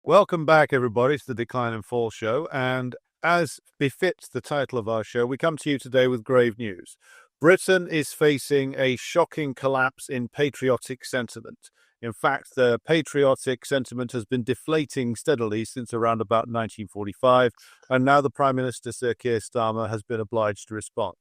Welcome back, everybody, to the Decline and Fall show. And as befits the title of our show, we come to you today with grave news. Britain is facing a shocking collapse in patriotic sentiment. In fact, the patriotic sentiment has been deflating steadily since around about 1945, and now the Prime Minister, Sir Keir Starmer, has been obliged to respond.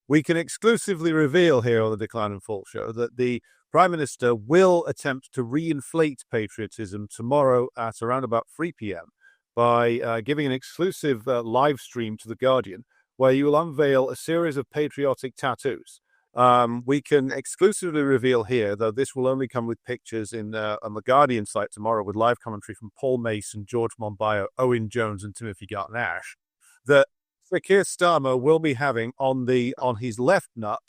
We can exclusively reveal here on the Decline and Fall show that the Prime Minister will attempt to reinflate patriotism tomorrow at around about 3 p.m. by giving an exclusive live stream to The Guardian, where you will unveil a series of patriotic tattoos. We can exclusively reveal here, though this will only come with pictures on The Guardian site tomorrow with live commentary from Paul Mason, George Monbiot, Owen Jones, and Timothy Garton-Ash, that Sir Keir Starmer will be having on his left nut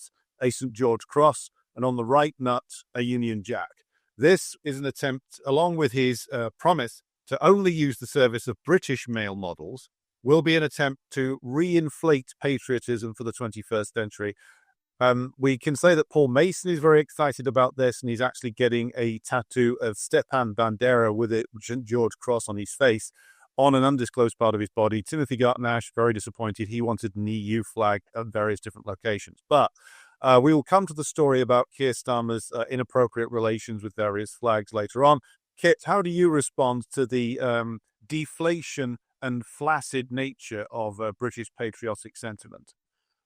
a St. George cross, and on the right nut, a Union Jack. This is an attempt, along with his promise to only use the service of British male models, will be an attempt to reinflate patriotism for the 21st century. We can say that Paul Mason is very excited about this, and he's actually getting a tattoo of Stepan Bandera with a St. George cross on his face on an undisclosed part of his body. Timothy Garton-Ash, very disappointed. He wanted an EU flag at various different locations. But we will come to the story about Keir Starmer's inappropriate relations with various flags later on. Kit, how do you respond to the deflation and flaccid nature of British patriotic sentiment?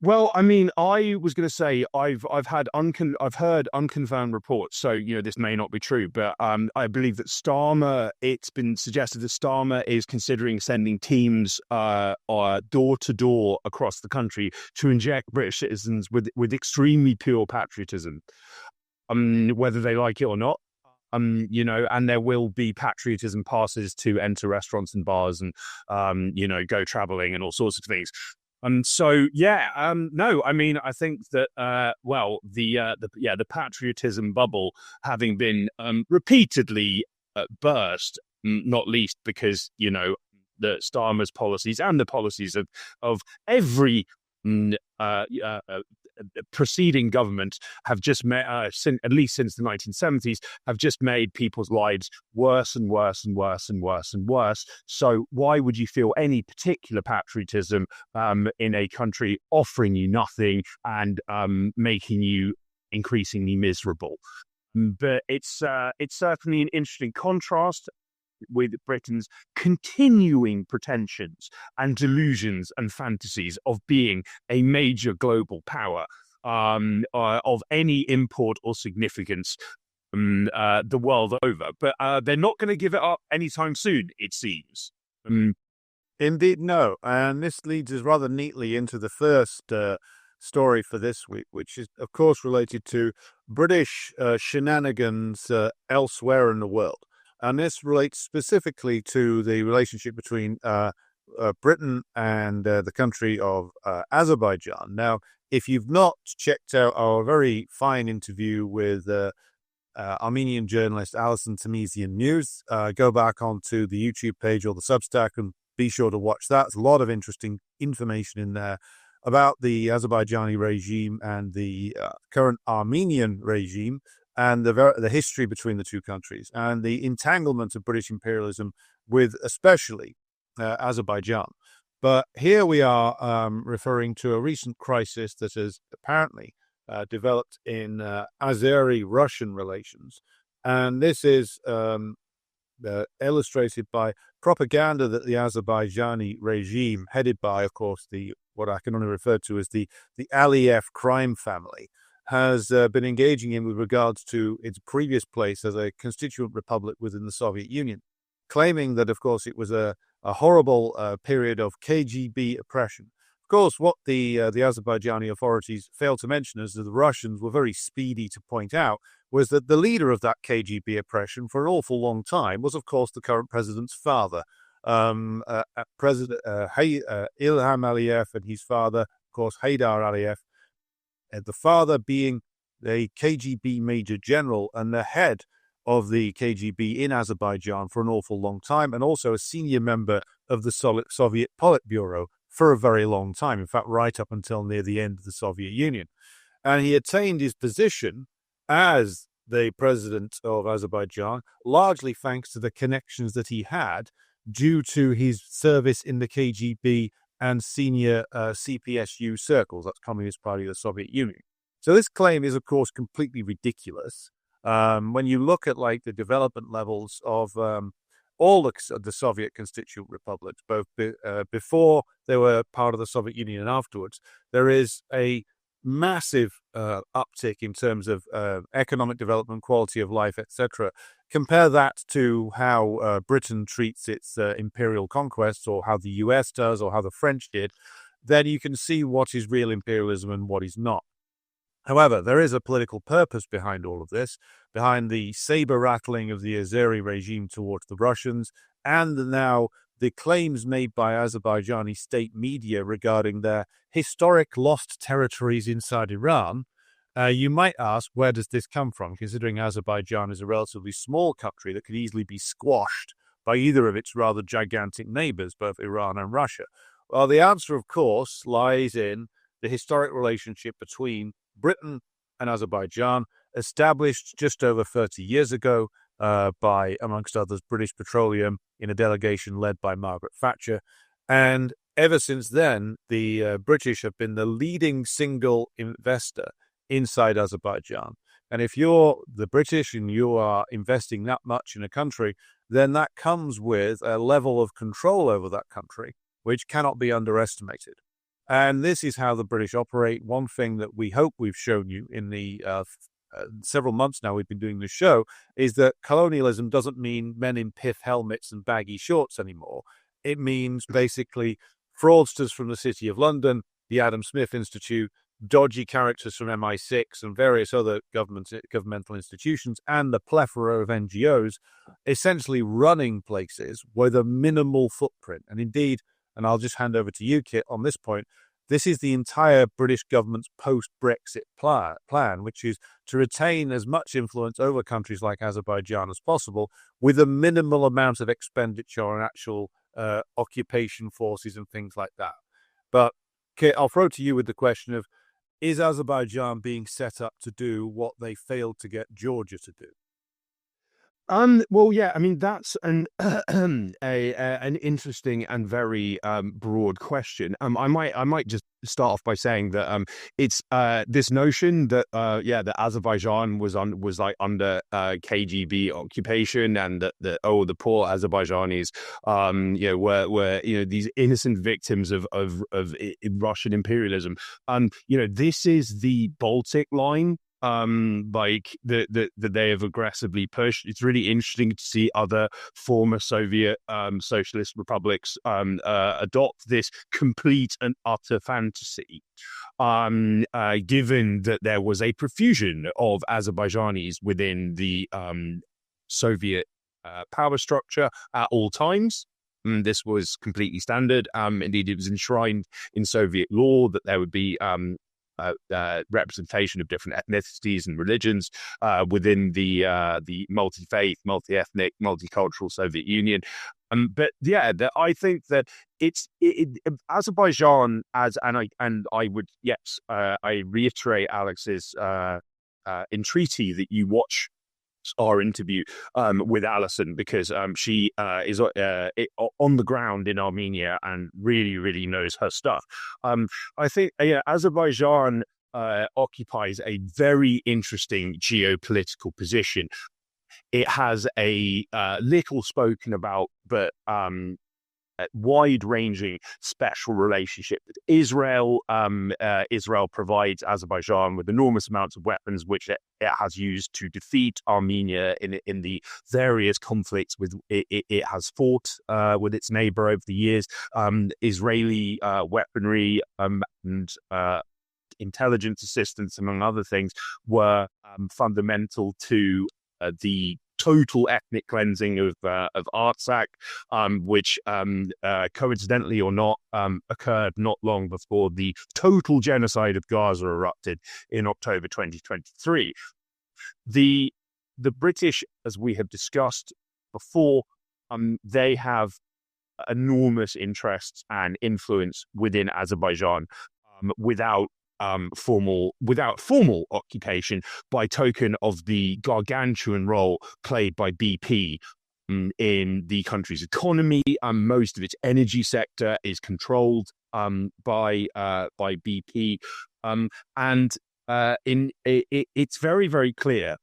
Well, I mean, I was going to say I've heard unconfirmed reports, so this may not be true, but I believe that Starmer. It's been suggested that Starmer is considering sending teams door to door across the country to inject British citizens with extremely pure patriotism, whether they like it or not. And there will be patriotism passes to enter restaurants and bars and go traveling and all sorts of things. No, I mean, I think that, the patriotism bubble having been repeatedly burst, not least because, the Starmer's policies and the policies of every preceding government have just made, at least since the 1970s, have just made people's lives worse and worse and worse and worse and worse. So why would you feel any particular patriotism in a country offering you nothing and making you increasingly miserable? But it's certainly an interesting contrast with Britain's continuing pretensions and delusions and fantasies of being a major global power of any import or significance the world over. But they're not going to give it up anytime soon, it seems. Indeed, no. And this leads us rather neatly into the first story for this week, which is, of course, related to British shenanigans elsewhere in the world. And this relates specifically to the relationship between Britain and the country of Azerbaijan. Now, if you've not checked out our very fine interview with Armenian journalist Alison Tamizian News, go back onto the YouTube page or the Substack and be sure to watch that. There's a lot of interesting information in there about the Azerbaijani regime and the current Armenian regime, and the history between the two countries and the entanglement of British imperialism with especially Azerbaijan. But here we are referring to a recent crisis that has apparently developed in Azeri-Russian relations. And this is illustrated by propaganda that the Azerbaijani regime, headed by, of course, what I can only refer to as the Aliyev crime family, has been engaging in with regards to its previous place as a constituent republic within the Soviet Union, claiming that, of course, it was a horrible period of KGB oppression. Of course, what the Azerbaijani authorities failed to mention, as the Russians were very speedy to point out, was that the leader of that KGB oppression for an awful long time was, of course, the current president's father, President Ilham Aliyev, and his father, of course, Haydar Aliyev. The father being the KGB major general and the head of the KGB in Azerbaijan for an awful long time, and also a senior member of the Soviet Politburo for a very long time, in fact, right up until near the end of the Soviet Union. And he attained his position as the president of Azerbaijan, largely thanks to the connections that he had due to his service in the KGB and senior CPSU circles, that's Communist Party of the Soviet Union. So this claim is, of course, completely ridiculous. When you look at like the development levels of all the Soviet constituent republics, both before they were part of the Soviet Union and afterwards, there is a massive uptick in terms of economic development, quality of life, etc. Compare that to how Britain treats its imperial conquests, or how the US does, or how the French did, then you can see what is real imperialism and what is not. However, there is a political purpose behind all of this, behind the saber-rattling of the Azeri regime towards the Russians, and now the claims made by Azerbaijani state media regarding their historic lost territories inside Iran. You might ask, where does this come from, considering Azerbaijan is a relatively small country that could easily be squashed by either of its rather gigantic neighbors, both Iran and Russia? Well, the answer, of course, lies in the historic relationship between Britain and Azerbaijan, established just over 30 years ago by, amongst others, British Petroleum in a delegation led by Margaret Thatcher. And ever since then, the British have been the leading single investor inside Azerbaijan. And if you're the British and you are investing that much in a country, then that comes with a level of control over that country, which cannot be underestimated. And this is how the British operate. One thing that we hope we've shown you in the several months now we've been doing this show is that colonialism doesn't mean men in pith helmets and baggy shorts anymore. It means basically fraudsters from the City of London, the Adam Smith Institute, dodgy characters from MI6 and various other governmental institutions, and the plethora of NGOs essentially running places with a minimal footprint. And indeed, and I'll just hand over to you, Kit, on this point, this is the entire British government's post-Brexit plan, which is to retain as much influence over countries like Azerbaijan as possible with a minimal amount of expenditure on actual occupation forces and things like that. But, Kit, I'll throw to you with the question of, is Azerbaijan being set up to do what they failed to get Georgia to do? Well, yeah, I mean, that's an an interesting and very broad question. I might just start off by saying that it's this notion that that Azerbaijan was like under KGB occupation, and that the poor Azerbaijanis were these innocent victims of Russian imperialism. This is the Baltic line. Like that they have aggressively pushed. It's really interesting to see other former Soviet socialist republics adopt this complete and utter fantasy. Given that there was a profusion of Azerbaijanis within the Soviet power structure at all times. This was completely standard. Indeed, it was enshrined in Soviet law that there would be representation of different ethnicities and religions within the multi-faith, multi-ethnic, multicultural Soviet Union. But yeah, I think that it's Azerbaijan I reiterate Alex's entreaty that you watch our interview with Alison, because she is on the ground in Armenia and really knows her stuff. I think Azerbaijan occupies a very interesting geopolitical position. It has a little spoken about, but wide-ranging special relationship with Israel. Israel provides Azerbaijan with enormous amounts of weapons, which it has used to defeat Armenia in the various conflicts it has fought with its neighbor over the years. Israeli weaponry and intelligence assistance, among other things, were fundamental to the total ethnic cleansing of Artsakh, which coincidentally or not occurred not long before the total genocide of Gaza erupted in October 2023. The British, as we have discussed before, they have enormous interests and influence within Azerbaijan without formal occupation, by token of the gargantuan role played by BP in the country's economy. Most of its energy sector is controlled by BP, it's very, very clear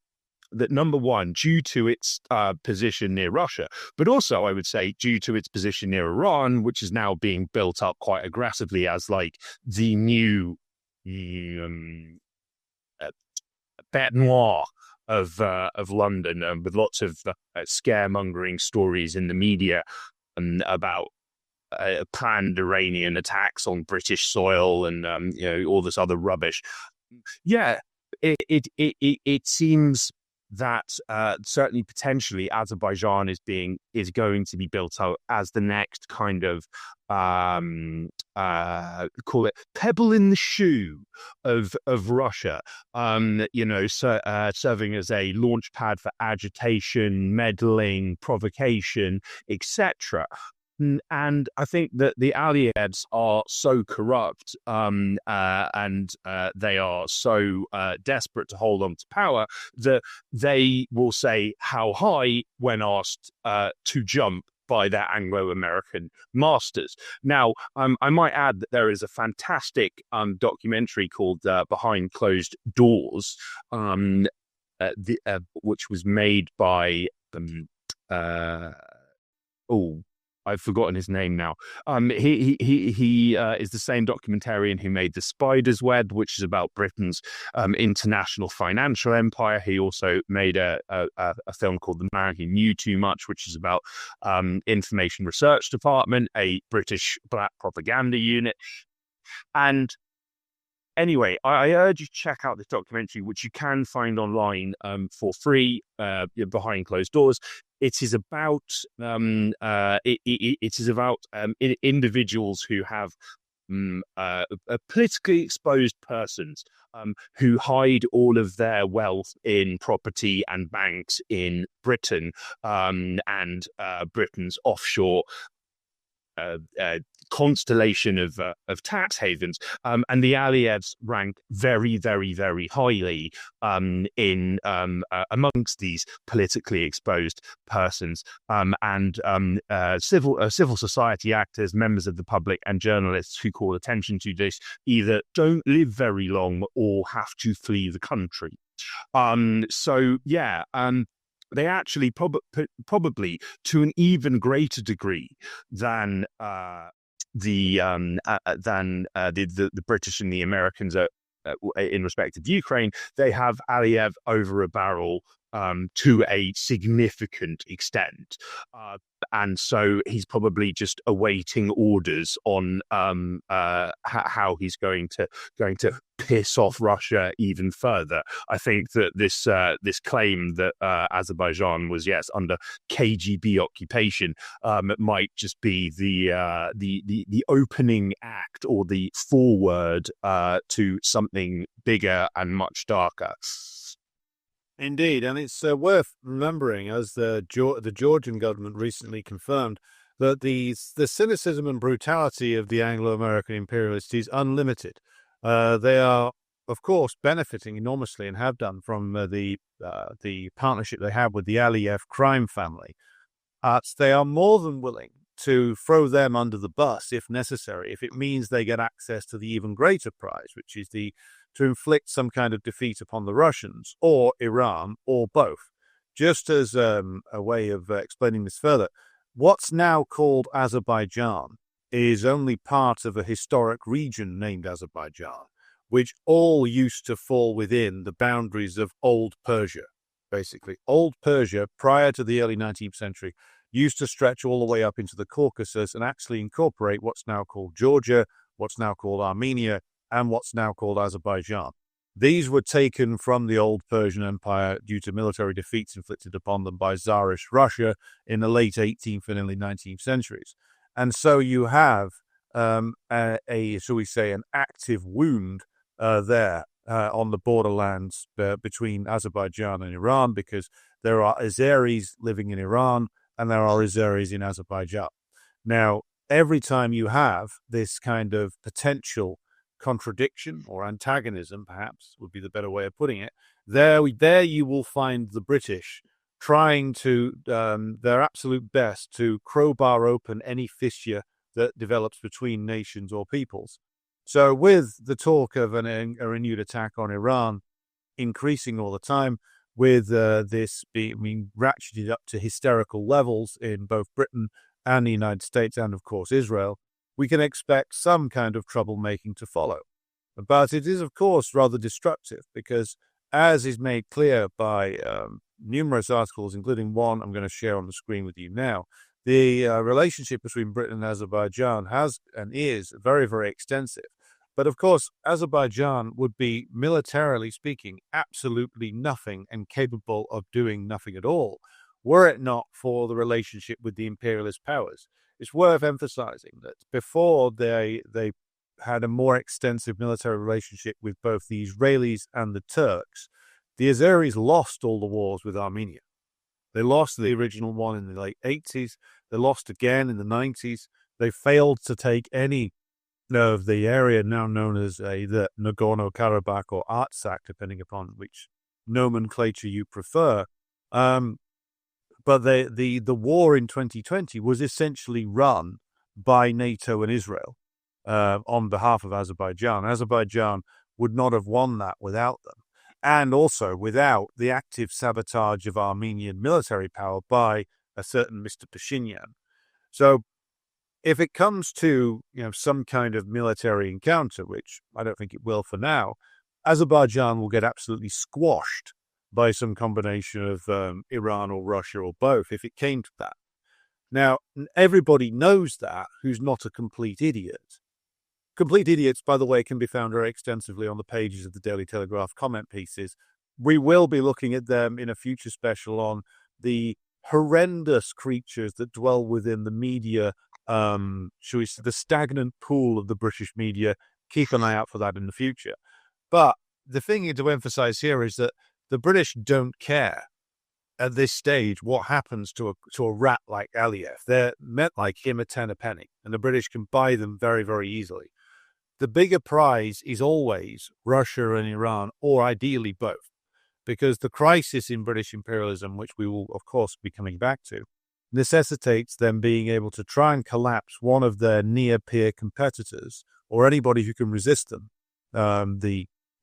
that, number one, due to its position near Russia, but also, I would say, due to its position near Iran, which is now being built up quite aggressively as like the new bête noire of London, with lots of scaremongering stories in the media about planned Iranian attacks on British soil and all this other rubbish. Yeah, it seems that certainly potentially Azerbaijan is going to be built out as the next kind of call it pebble in the shoe of Russia, serving as a launch pad for agitation, meddling, provocation, etc. And I think that the Aliyevs are so corrupt and they are so desperate to hold on to power that they will say how high when asked to jump by their Anglo-American masters. Now, I might add that there is a fantastic documentary called Behind Closed Doors, which was made by I've forgotten his name now. He is the same documentarian who made The Spider's Web, which is about Britain's international financial empire. He also made a film called The Man Who Knew Too Much, which is about Information Research Department, a British black propaganda unit. And anyway, I urge you to check out this documentary, which you can find online for free behind closed doors. It is about individuals who have politically exposed persons who hide all of their wealth in property and banks in Britain and Britain's offshore constellation of tax havens, and the Aliyevs rank very, very, very highly in amongst these politically exposed persons, and civil society actors, members of the public, and journalists who call attention to this either don't live very long or have to flee the country. They actually probably to an even greater degree than the British and the Americans in respect of Ukraine, they have Aliyev over a barrel to a significant extent, and so he's probably just awaiting orders on how he's going to piss off Russia even further. I think that this claim that Azerbaijan was under KGB occupation might just be the opening act or the foreword to something bigger and much darker. Indeed, and it's worth remembering, as the Georgian government recently confirmed, that the cynicism and brutality of the Anglo-American imperialists is unlimited. They are, of course, benefiting enormously and have done from the partnership they have with the Aliyev crime family. They are more than willing to throw them under the bus if necessary, if it means they get access to the even greater prize, which is to inflict some kind of defeat upon the Russians or Iran or both. Just as a way of explaining this further, what's now called Azerbaijan is only part of a historic region named Azerbaijan, which all used to fall within the boundaries of Old Persia. Basically, Old Persia, prior to the early 19th century, used to stretch all the way up into the Caucasus and actually incorporate what's now called Georgia, what's now called Armenia, and what's now called Azerbaijan. These were taken from the old Persian Empire due to military defeats inflicted upon them by Tsarist Russia in the late 18th and early 19th centuries. And so you have shall we say, an active wound there on the borderlands between Azerbaijan and Iran, because there are Azeris living in Iran and there are Azeris in Azerbaijan. Now, every time you have this kind of potential contradiction or antagonism, perhaps would be the better way of putting it, there you will find the British trying to their absolute best to crowbar open any fissure that develops between nations or peoples. So with the talk of a renewed attack on Iran increasing all the time, with this being ratcheted up to hysterical levels in both Britain and the United States and, of course, Israel, we can expect some kind of troublemaking to follow. But it is, of course, rather destructive because, as is made clear by numerous articles, including one I'm going to share on the screen with you now, the relationship between Britain and Azerbaijan has and is very, very extensive. But of course, Azerbaijan would be, militarily speaking, absolutely nothing and capable of doing nothing at all, were it not for the relationship with the imperialist powers. It's worth emphasizing that before they had a more extensive military relationship with both the Israelis and the Turks, the Azeris lost all the wars with Armenia. They lost the original one in the late 80s. They lost again in the 90s. They failed to take any of the area now known as either Nagorno-Karabakh or Artsakh, depending upon which nomenclature you prefer. But the war in 2020 was essentially run by NATO and Israel on behalf of Azerbaijan. Azerbaijan would not have won that without them, and also without the active sabotage of Armenian military power by a certain Mr. Pashinyan. So if it comes to some kind of military encounter, which I don't think it will for now, Azerbaijan will get absolutely squashed by some combination of Iran or Russia or both if it came to that. Now, everybody knows that who's not a complete idiot. Complete idiots, by the way, can be found very extensively on the pages of the Daily Telegraph comment pieces. We will be looking at them in a future special on the horrendous creatures that dwell within the media, shall we say, the stagnant pool of the British media. Keep an eye out for that in the future. But the thing to emphasize here is that the British don't care at this stage what happens to a rat like Aliyev. They're meant like him a ten a penny, and the British can buy them very, very easily. The bigger prize is always Russia and Iran, or ideally both, because the crisis in British imperialism, which we will, of course, be coming back to, necessitates them being able to try and collapse one of their near-peer competitors, or anybody who can resist them.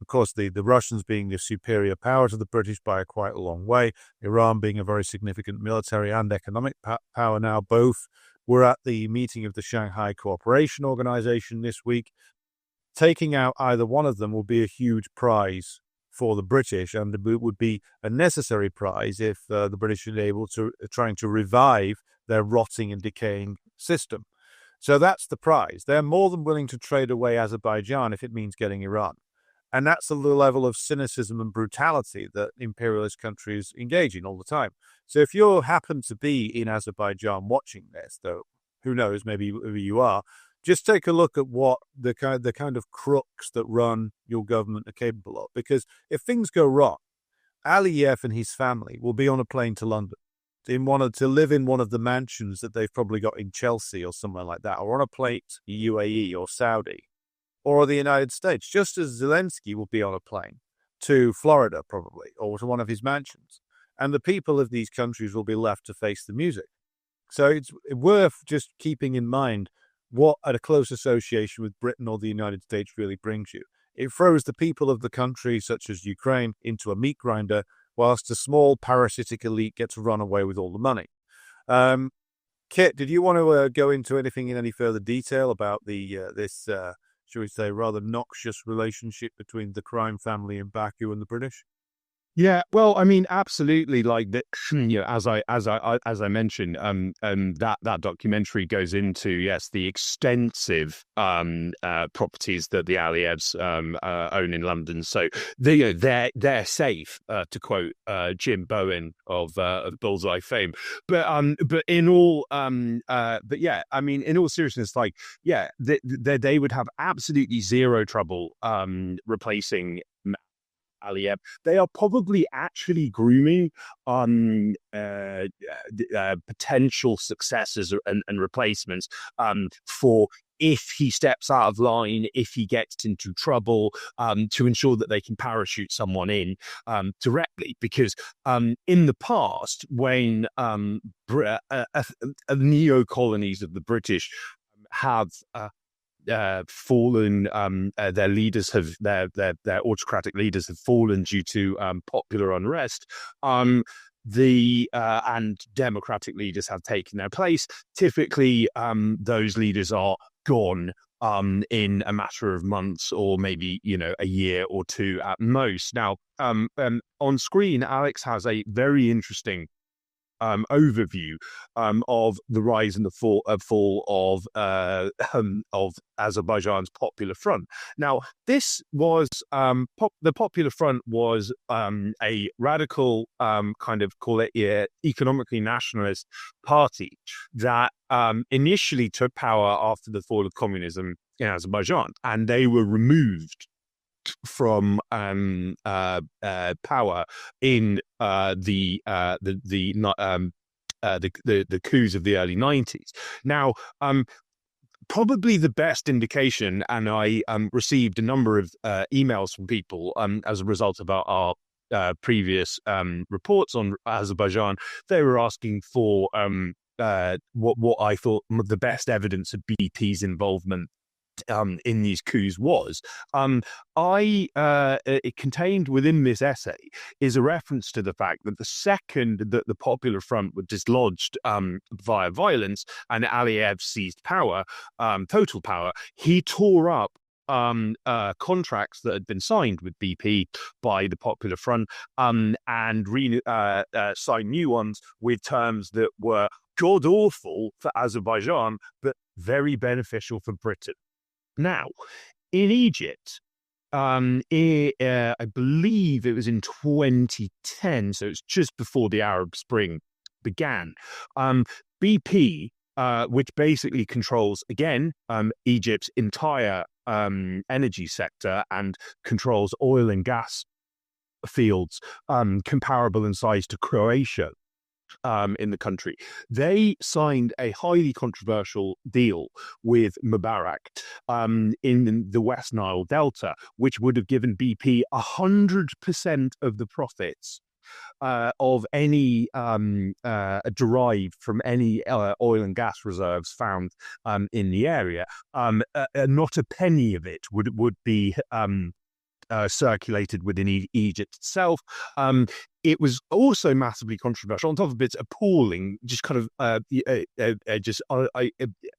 Of course, the Russians being the superior power to the British by quite a long way, Iran being a very significant military and economic power now. Both were at the meeting of the Shanghai Cooperation Organization this week. Taking out either one of them will be a huge prize for the British, and it would be a necessary prize if the British are able to trying to revive their rotting and decaying system. So that's the prize. They're more than willing to trade away Azerbaijan if it means getting Iran. And that's the level of cynicism and brutality that imperialist countries engage in all the time. So if you happen to be in Azerbaijan watching this, though, who knows, maybe you are, just take a look at what the kind of crooks that run your government are capable of. Because if things go wrong, Aliyev and his family will be on a plane to London to live in one of the mansions that they've probably got in Chelsea or somewhere like that, or on a plane to UAE or Saudi or the United States, just as Zelensky will be on a plane to Florida probably, or to one of his mansions. And the people of these countries will be left to face the music. So it's worth just keeping in mind what a close association with Britain or the United States really brings you. It throws the people of the country, such as Ukraine, into a meat grinder, whilst a small parasitic elite gets to run away with all the money. Kit, did you want to go into anything in any further detail about this, shall we say, rather noxious relationship between the crime family in Baku and the British? Yeah, well, I mean, absolutely. Like that, as I mentioned, that documentary goes into the extensive properties that the Aliyevs own in London. So they're safe, to quote Jim Bowen of Bullseye fame. But in all, I mean, in all seriousness, they would have absolutely zero trouble replacing Aliyev. They are probably actually grooming potential successors and replacements for if he steps out of line, if he gets into trouble, to ensure that they can parachute someone in directly. Because in the past, when neo-colonies of the British have fallen, their leaders have their autocratic leaders have fallen due to popular unrest. The and democratic leaders have taken their place. Typically, those leaders are gone in a matter of months, or maybe a year or two at most. Now, on screen, Alex has a very interesting overview of the rise and the fall of Azerbaijan's Popular Front. Now, this was the Popular Front was a radical kind of, call it, economically nationalist party that initially took power after the fall of communism in Azerbaijan, and they were removed from power in the coups of the early 90s. Now, probably the best indication, and I received a number of emails from people as a result of our previous reports on Azerbaijan. They were asking for what I thought the best evidence of BP's involvement in these coups was. It contained within this essay is a reference to the fact that the second that the Popular Front was dislodged via violence and Aliyev seized power, total power, he tore up contracts that had been signed with BP by the Popular Front and signed new ones with terms that were god awful for Azerbaijan, but very beneficial for Britain. Now, in Egypt, I believe it was in 2010, so it's just before the Arab Spring began. BP, which basically controls, again, Egypt's entire energy sector and controls oil and gas fields comparable in size to Croatia, in the country. They signed a highly controversial deal with Mubarak in the West Nile Delta, which would have given BP 100% of the profits of any derived from any oil and gas reserves found in the area. Not a penny of it would be circulated within Egypt itself. It was also massively controversial. On top of its appalling, just kind of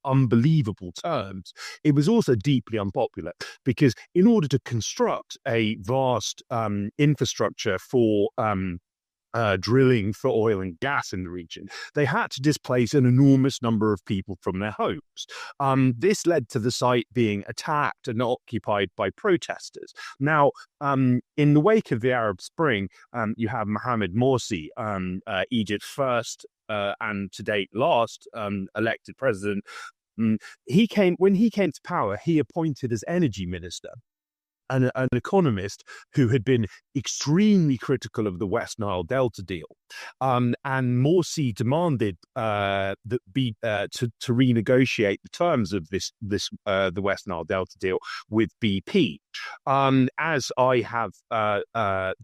unbelievable terms, it was also deeply unpopular because in order to construct a vast infrastructure for drilling for oil and gas in the region, they had to displace an enormous number of people from their homes. This led to the site being attacked and occupied by protesters. Now, in the wake of the Arab Spring, you have Mohamed Morsi, Egypt's first and to date last elected president. When he came to power, he appointed as energy minister an economist who had been extremely critical of the West Nile Delta deal. And Morsi demanded to renegotiate the terms of the West Nile Delta deal with BP. As I have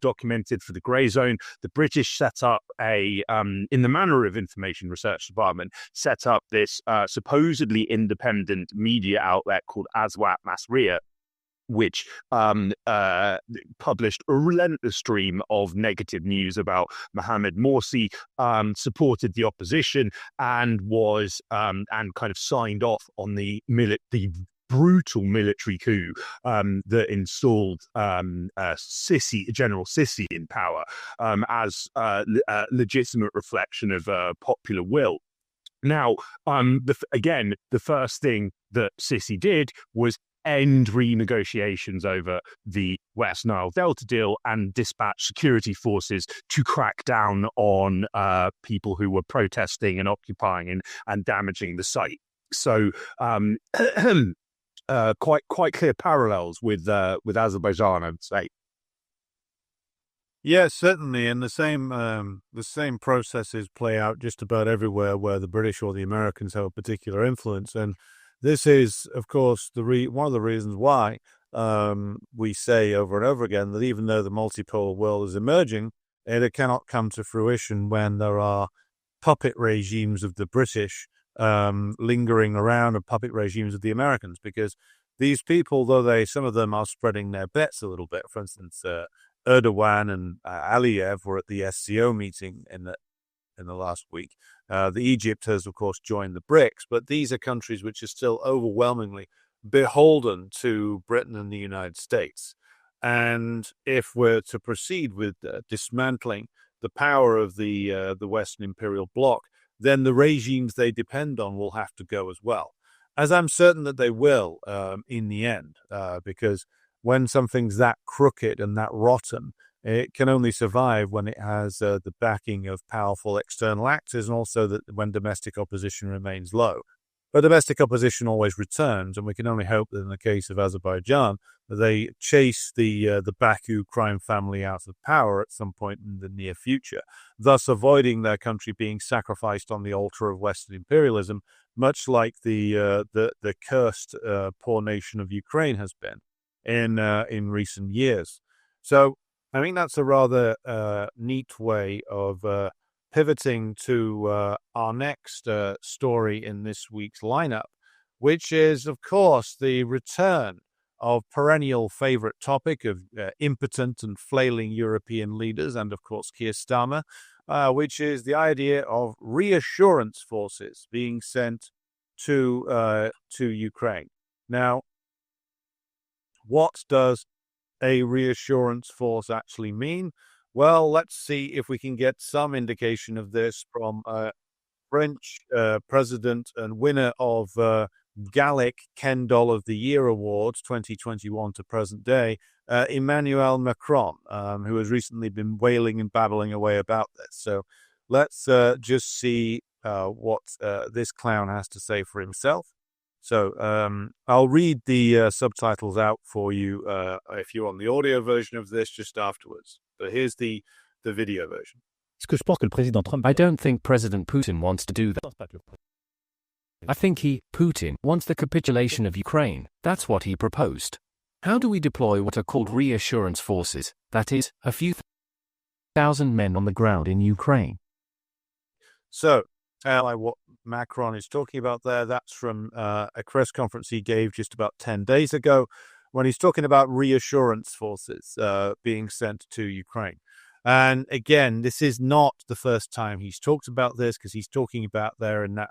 documented for the Grey Zone, the British set up in the manner of Information Research Department, set up this supposedly independent media outlet called Aswat Masriya, which published a relentless stream of negative news about Mohamed Morsi, supported the opposition, and was and kind of signed off on the brutal military coup that installed General Sisi in power as a legitimate reflection of popular will. Now, the first thing that Sisi did was end renegotiations over the West Nile Delta deal and dispatch security forces to crack down on people who were protesting and occupying and damaging the site. So quite clear parallels with Azerbaijan, I would say. Yes, certainly, and the same processes play out just about everywhere where the British or the Americans have a particular influence. And This is, of course, one of the reasons why we say over and over again that even though the multipolar world is emerging, it cannot come to fruition when there are puppet regimes of the British lingering around, and puppet regimes of the Americans, because these people, though some of them are spreading their bets a little bit. For instance, Erdogan and Aliyev were at the SCO meeting in the last week. Egypt has, of course, joined the BRICS, but these are countries which are still overwhelmingly beholden to Britain and the United States. And if we're to proceed with dismantling the power of the Western imperial bloc, then the regimes they depend on will have to go as well. As I'm certain that they will in the end, because when something's that crooked and that rotten, it can only survive when it has the backing of powerful external actors, and also that when domestic opposition remains low. But domestic opposition always returns, and we can only hope that in the case of Azerbaijan, that they chase the Baku crime family out of power at some point in the near future, thus avoiding their country being sacrificed on the altar of Western imperialism, much like the cursed poor nation of Ukraine has been in recent years. So I think that's a rather neat way of pivoting to our next story in this week's lineup, which is, of course, the return of perennial favorite topic of impotent and flailing European leaders, and, of course, Keir Starmer, which is the idea of reassurance forces being sent to Ukraine. Now, what does a reassurance force actually mean? Well, let's see if we can get some indication of this from French president and winner of Gallic Ken Doll of the Year Awards 2021 to present day, Emmanuel Macron, who has recently been wailing and babbling away about this. So let's just see what this clown has to say for himself. So I'll read the subtitles out for you if you're on the audio version of this just afterwards. But here's the video version. I don't think President Putin wants to do that. I think Putin, wants the capitulation of Ukraine. That's what he proposed. How do we deploy what are called reassurance forces, that is, a few thousand men on the ground in Ukraine? So, what Macron is talking about there, that's from a press conference he gave just about 10 days ago, when he's talking about reassurance forces being sent to Ukraine. And again, this is not the first time he's talked about this, because he's talking about there in that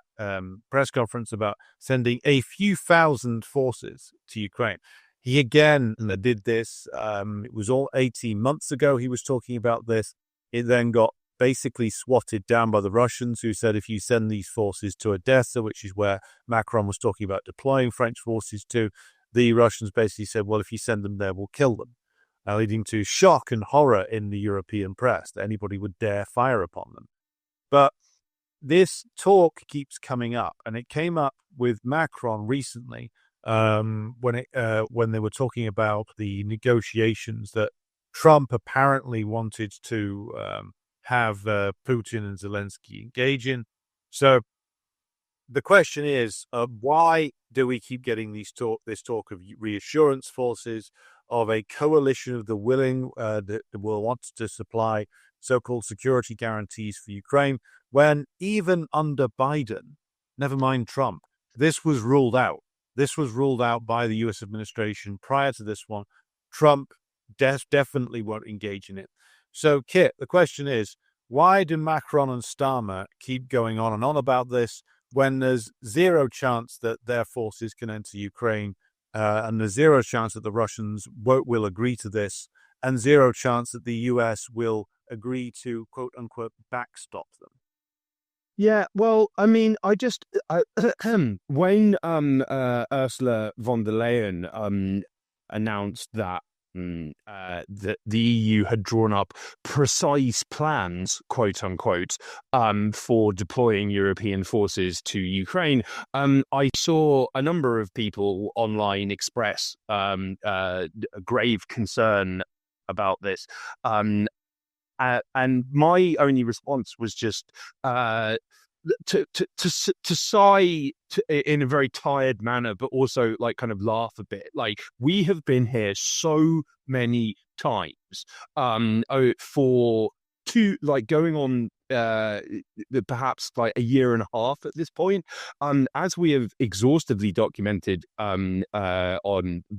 press conference about sending a few thousand forces to Ukraine. He again did this. It was all 18 months ago he was talking about this. It then got basically swatted down by the Russians, who said if you send these forces to Odessa, which is where Macron was talking about deploying French forces to, the Russians basically said, well, if you send them there, we'll kill them, leading to shock and horror in the European press that anybody would dare fire upon them. But this talk keeps coming up, and it came up with Macron recently when they were talking about the negotiations that Trump apparently wanted to have Putin and Zelensky engage in. So the question is, why do we keep getting this talk of reassurance forces, of a coalition of the willing that will want to supply so-called security guarantees for Ukraine, when even under Biden, never mind Trump, this was ruled out. This was ruled out by the U.S. administration prior to this one. Trump definitely won't engage in it. So, Kit, the question is, why do Macron and Starmer keep going on and on about this when there's zero chance that their forces can enter Ukraine, and there's zero chance that the Russians will agree to this, and zero chance that the US will agree to, quote unquote, backstop them? Yeah, well, I mean, when Ursula von der Leyen announced that the EU had drawn up precise plans, quote unquote, for deploying European forces to Ukraine, I saw a number of people online express a grave concern about this. And my only response was just to in a very tired manner, but also like kind of laugh a bit. Like, we have been here so many times for going on perhaps like a year and a half at this point, as we have exhaustively documented on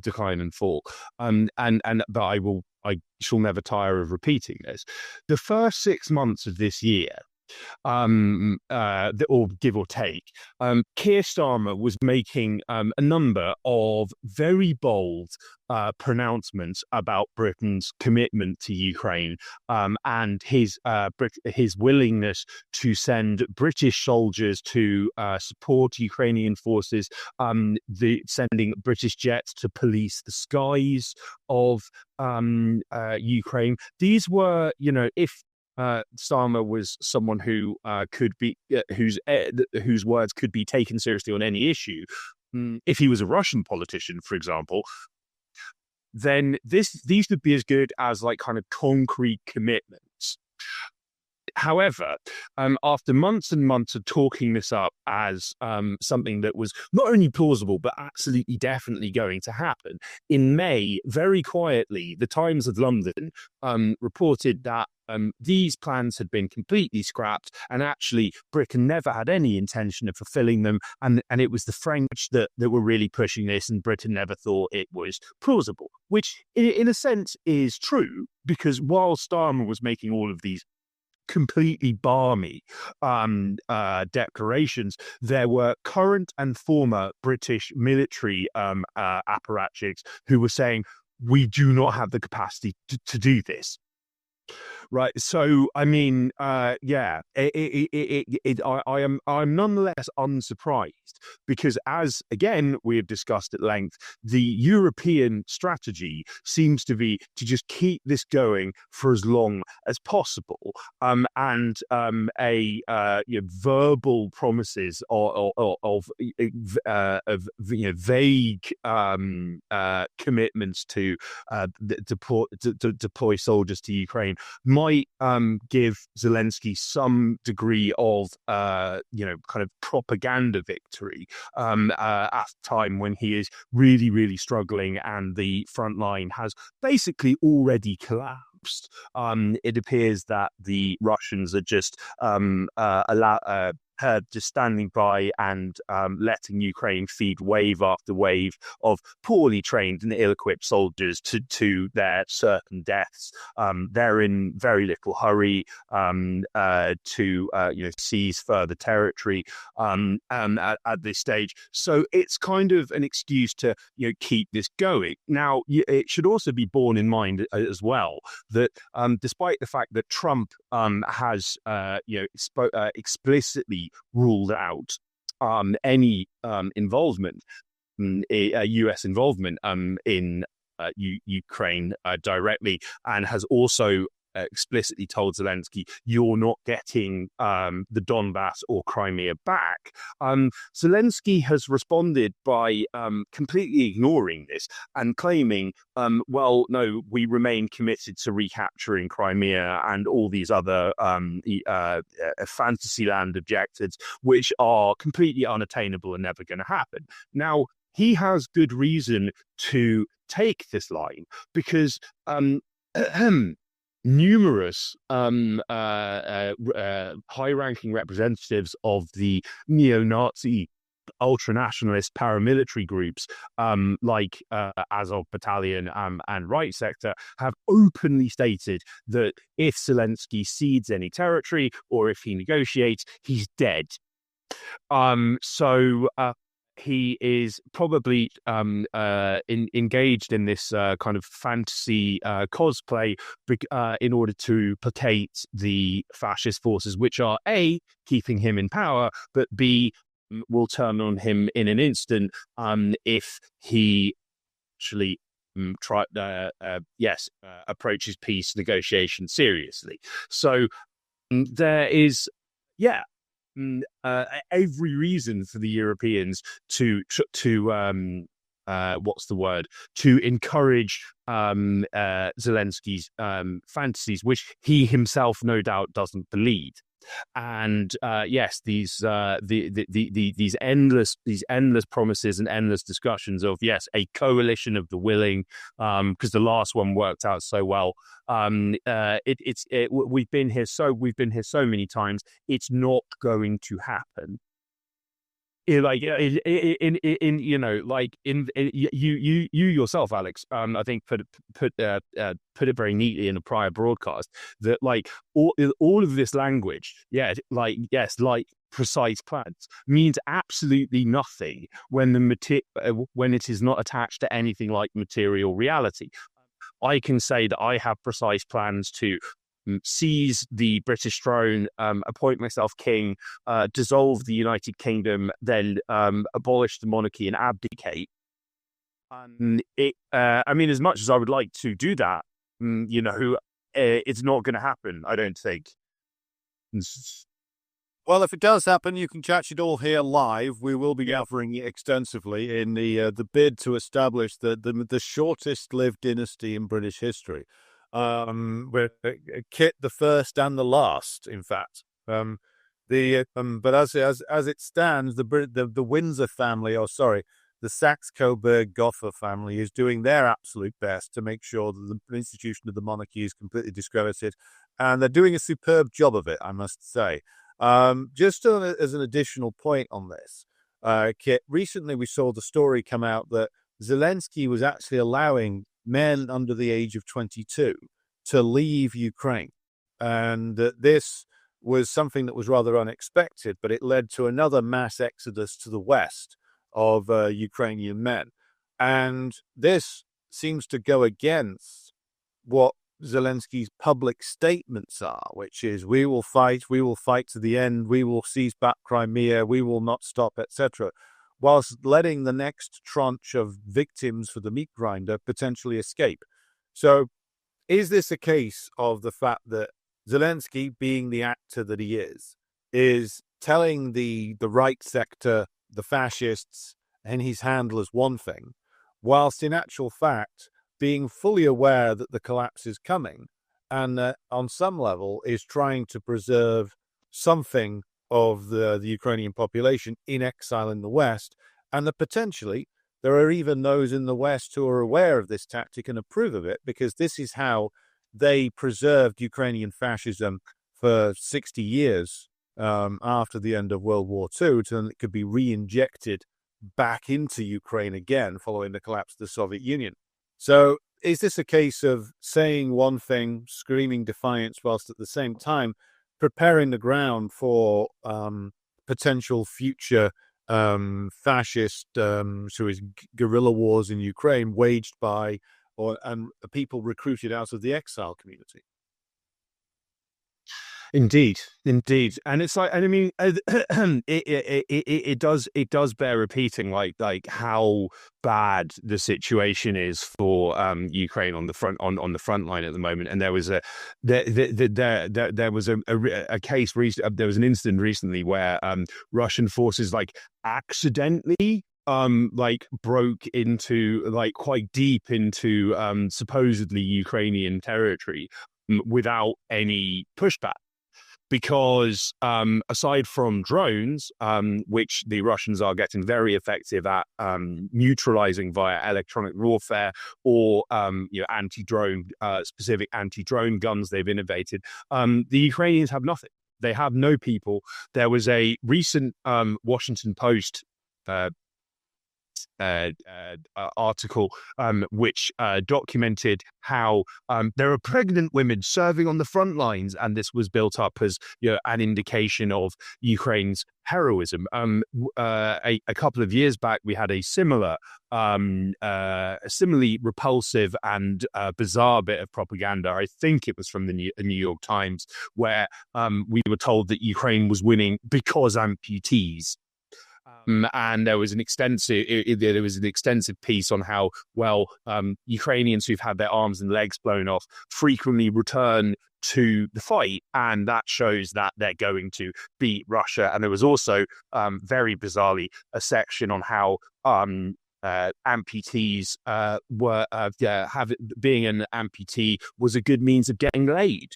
Decline and Fall, but I shall never tire of repeating this. The first 6 months of this year, or give or take, Keir Starmer was making a number of very bold pronouncements about Britain's commitment to Ukraine, and his willingness to send British soldiers to support Ukrainian forces, sending British jets to police the skies of Ukraine. These were, if Starmer was someone who could be whose words could be taken seriously on any issue. If he was a Russian politician, for example, then these would be as good as like kind of concrete commitments. However, after months and months of talking this up as something that was not only plausible, but absolutely definitely going to happen, in May, very quietly, the Times of London reported that these plans had been completely scrapped, and actually Britain never had any intention of fulfilling them, and it was the French that were really pushing this, and Britain never thought it was plausible, which in a sense is true, because while Starmer was making all of these completely balmy declarations, there were current and former British military apparatchiks who were saying, we do not have the capacity to do this. Right. So, I mean, I'm nonetheless unsurprised, because, as again we have discussed at length, the European strategy seems to be to just keep this going for as long as possible, and verbal promises of vague commitments to deploy soldiers to Ukraine might give Zelensky some degree of kind of propaganda victory at a time when he is really, really struggling and the front line has basically already collapsed. It appears that the Russians are just just standing by and letting Ukraine feed wave after wave of poorly trained and ill-equipped soldiers to their certain deaths. They're in very little hurry to seize further territory at this stage. So it's kind of an excuse to keep this going. Now, it should also be borne in mind as well that despite the fact that Trump has explicitly ruled out any involvement, US involvement in Ukraine directly, and has also explicitly told Zelensky, you're not getting the Donbass or Crimea back. Zelensky has responded by completely ignoring this and claiming, well, no, we remain committed to recapturing Crimea and all these other fantasyland objectives, which are completely unattainable and never going to happen. Now, he has good reason to take this line because numerous high-ranking representatives of the neo-Nazi ultra-nationalist paramilitary groups like Azov Battalion and Right Sector have openly stated that if Zelensky cedes any territory or if he negotiates, he's dead. He is probably engaged in this kind of fantasy cosplay in order to placate the fascist forces, which are A, keeping him in power, but B, will turn on him in an instant if he actually approaches peace negotiations seriously. So there is, every reason for the Europeans to encourage Zelensky's fantasies, which he himself no doubt doesn't believe. And yes, these these endless promises and endless discussions of, yes, a coalition of the willing, because the last one worked out so well. We've been here so many times. It's not going to happen. Like in you know, like in you yourself, Alex, I think put it very neatly in a prior broadcast, that like all of this language, yeah, like, yes, like precise plans, means absolutely nothing when when it is not attached to anything like material reality. I can say that I have precise plans to seize the British throne, appoint myself king, dissolve the United Kingdom, then abolish the monarchy and abdicate. I mean, as much as I would like to do that, it's not going to happen, I don't think. Well, if it does happen, you can catch it all here live. We will be covering it extensively in the bid to establish the shortest-lived dynasty in British history. With Kit the first and the last, in fact. But as it stands, the Windsor family, the Saxe-Coburg-Gotha family is doing their absolute best to make sure that the institution of the monarchy is completely discredited, and they're doing a superb job of it, I must say. Just as an additional point on this, Kit, recently we saw the story come out that Zelensky was actually allowing men under the age of 22 to leave Ukraine. And this was something that was rather unexpected, but it led to another mass exodus to the west of Ukrainian men. And this seems to go against what Zelensky's public statements are, which is, we will fight to the end, we will seize back Crimea, we will not stop, etc., whilst letting the next tranche of victims for the meat grinder potentially escape. So is this a case of the fact that Zelensky, being the actor that he is telling the right sector, the fascists, and his handlers one thing, whilst in actual fact being fully aware that the collapse is coming, and on some level is trying to preserve something of the Ukrainian population in exile in the West, and that potentially there are even those in the West who are aware of this tactic and approve of it, because this is how they preserved Ukrainian fascism for 60 years after the end of World War II, so it could be re-injected back into Ukraine again following the collapse of the Soviet Union. So is this a case of saying one thing, screaming defiance, whilst at the same time preparing the ground for potential future fascist guerrilla wars in Ukraine waged by and people recruited out of the exile community? Indeed, and it's like, and I mean, it does bear repeating, like how bad the situation is for Ukraine on the front line at the moment. And there was a case recently, there was an incident recently where Russian forces accidentally broke into quite deep into supposedly Ukrainian territory without any pushback. Because aside from drones, which the Russians are getting very effective at neutralizing via electronic warfare or specific anti-drone guns they've innovated, the Ukrainians have nothing. They have no people. There was a recent Washington Post article which documented how there are pregnant women serving on the front lines, and this was built up as an indication of Ukraine's heroism. A couple of years back, we had a similarly repulsive and bizarre bit of propaganda. I think it was from the New York Times, where we were told that Ukraine was winning because amputees. And there was an extensive piece on how Ukrainians who've had their arms and legs blown off frequently return to the fight, and that shows that they're going to beat Russia. And there was also very bizarrely a section on how amputees being an amputee was a good means of getting laid.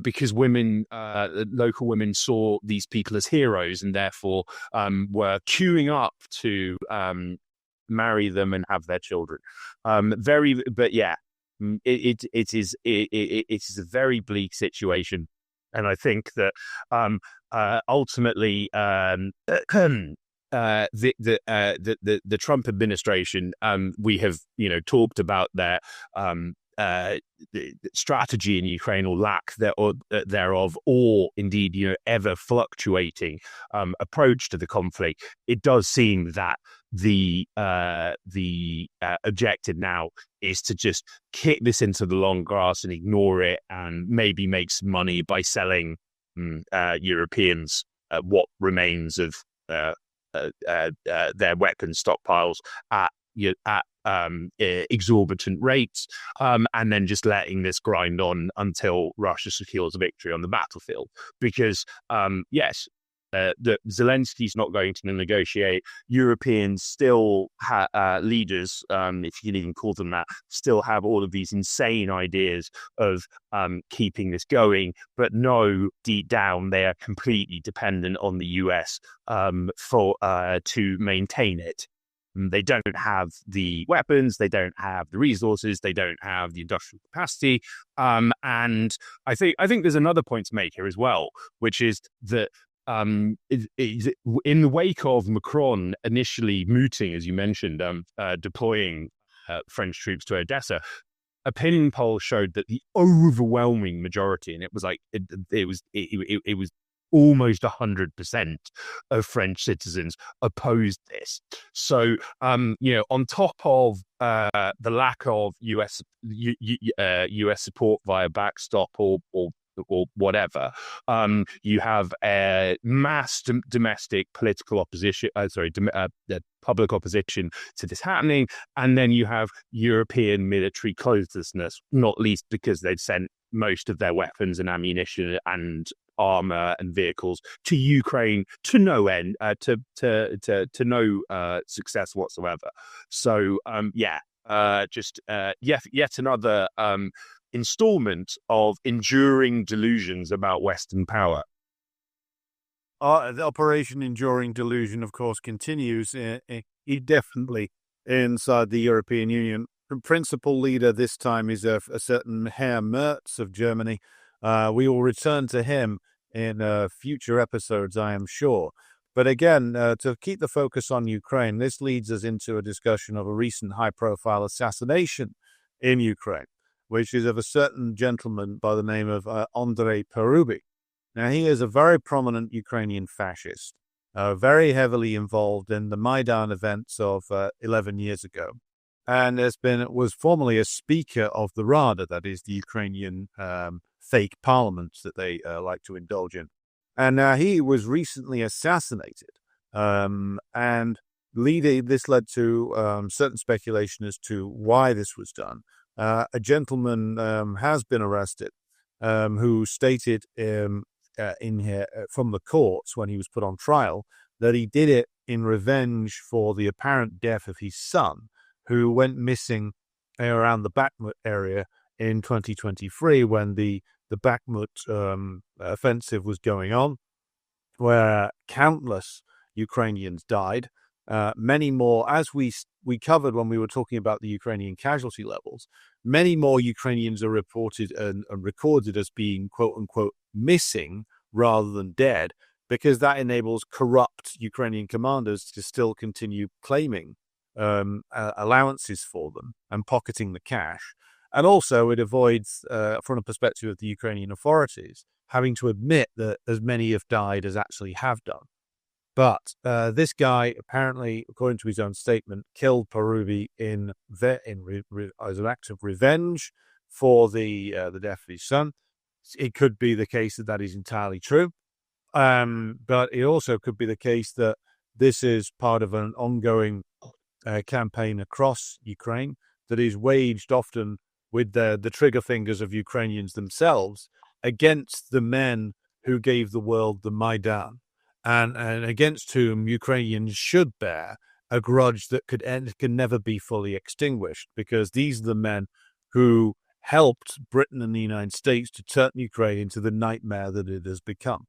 because women, local women saw these people as heroes and therefore were queuing up to marry them and have their children. But yeah, it is a very bleak situation, and I think that ultimately the Trump administration, we have talked about their strategy in Ukraine, or lack thereof, or indeed ever fluctuating approach to the conflict. It does seem that the objective now is to just kick this into the long grass and ignore it, and maybe make some money by selling Europeans what remains of their weapon stockpiles at exorbitant rates, and then just letting this grind on until Russia secures a victory on the battlefield. Because yes, Zelensky's not going to negotiate. Europeans still leaders, if you can even call them that, still have all of these insane ideas of keeping this going, but no, deep down they are completely dependent on the US to maintain it. They don't have the weapons, they don't have the resources, they don't have the industrial capacity, and I think there's another point to make here as well, which is that in the wake of Macron initially mooting, as you mentioned, deploying French troops to Odessa, opinion polls showed that the overwhelming majority, and it was almost 100% of French citizens opposed this. So, on top of the lack of US support via backstop or whatever, you have a mass domestic political opposition, public opposition to this happening, and then you have European military closelessness, not least because they'd sent most of their weapons and ammunition and armor and vehicles to Ukraine to no end, to no success whatsoever. So yet another installment of enduring delusions about Western power. The Operation Enduring Delusion, of course, continues indefinitely inside the European Union. The principal leader this time is a certain Herr Merz of Germany. We will return to him in future episodes, I am sure. But again, to keep the focus on Ukraine, this leads us into a discussion of a recent high-profile assassination in Ukraine, which is of a certain gentleman by the name of Andriy Parubiy. Now, he is a very prominent Ukrainian fascist, very heavily involved in the Maidan events of 11 years ago, and was formerly a speaker of the Rada, that is the Ukrainian fake parliament that they like to indulge in. And he was recently assassinated, and this led to certain speculation as to why this was done. A gentleman has been arrested who stated in here from the courts when he was put on trial that he did it in revenge for the apparent death of his son, who went missing around the Bakhmut area in 2023 when the Bakhmut offensive was going on, where countless Ukrainians died. Many more, as we covered when we were talking about the Ukrainian casualty levels, many more Ukrainians are reported and recorded as being quote-unquote missing rather than dead, because that enables corrupt Ukrainian commanders to still continue claiming allowances for them and pocketing the cash. And also it avoids, from a perspective of the Ukrainian authorities, having to admit that as many have died as actually have done. But this guy apparently, according to his own statement, killed Parubiy as an act of revenge for the death of his son. It could be the case that is entirely true, but it also could be the case that this is part of an ongoing campaign across Ukraine that is waged often with the trigger fingers of Ukrainians themselves against the men who gave the world the Maidan, and against whom Ukrainians should bear a grudge that can never be fully extinguished, because these are the men who helped Britain and the United States to turn Ukraine into the nightmare that it has become.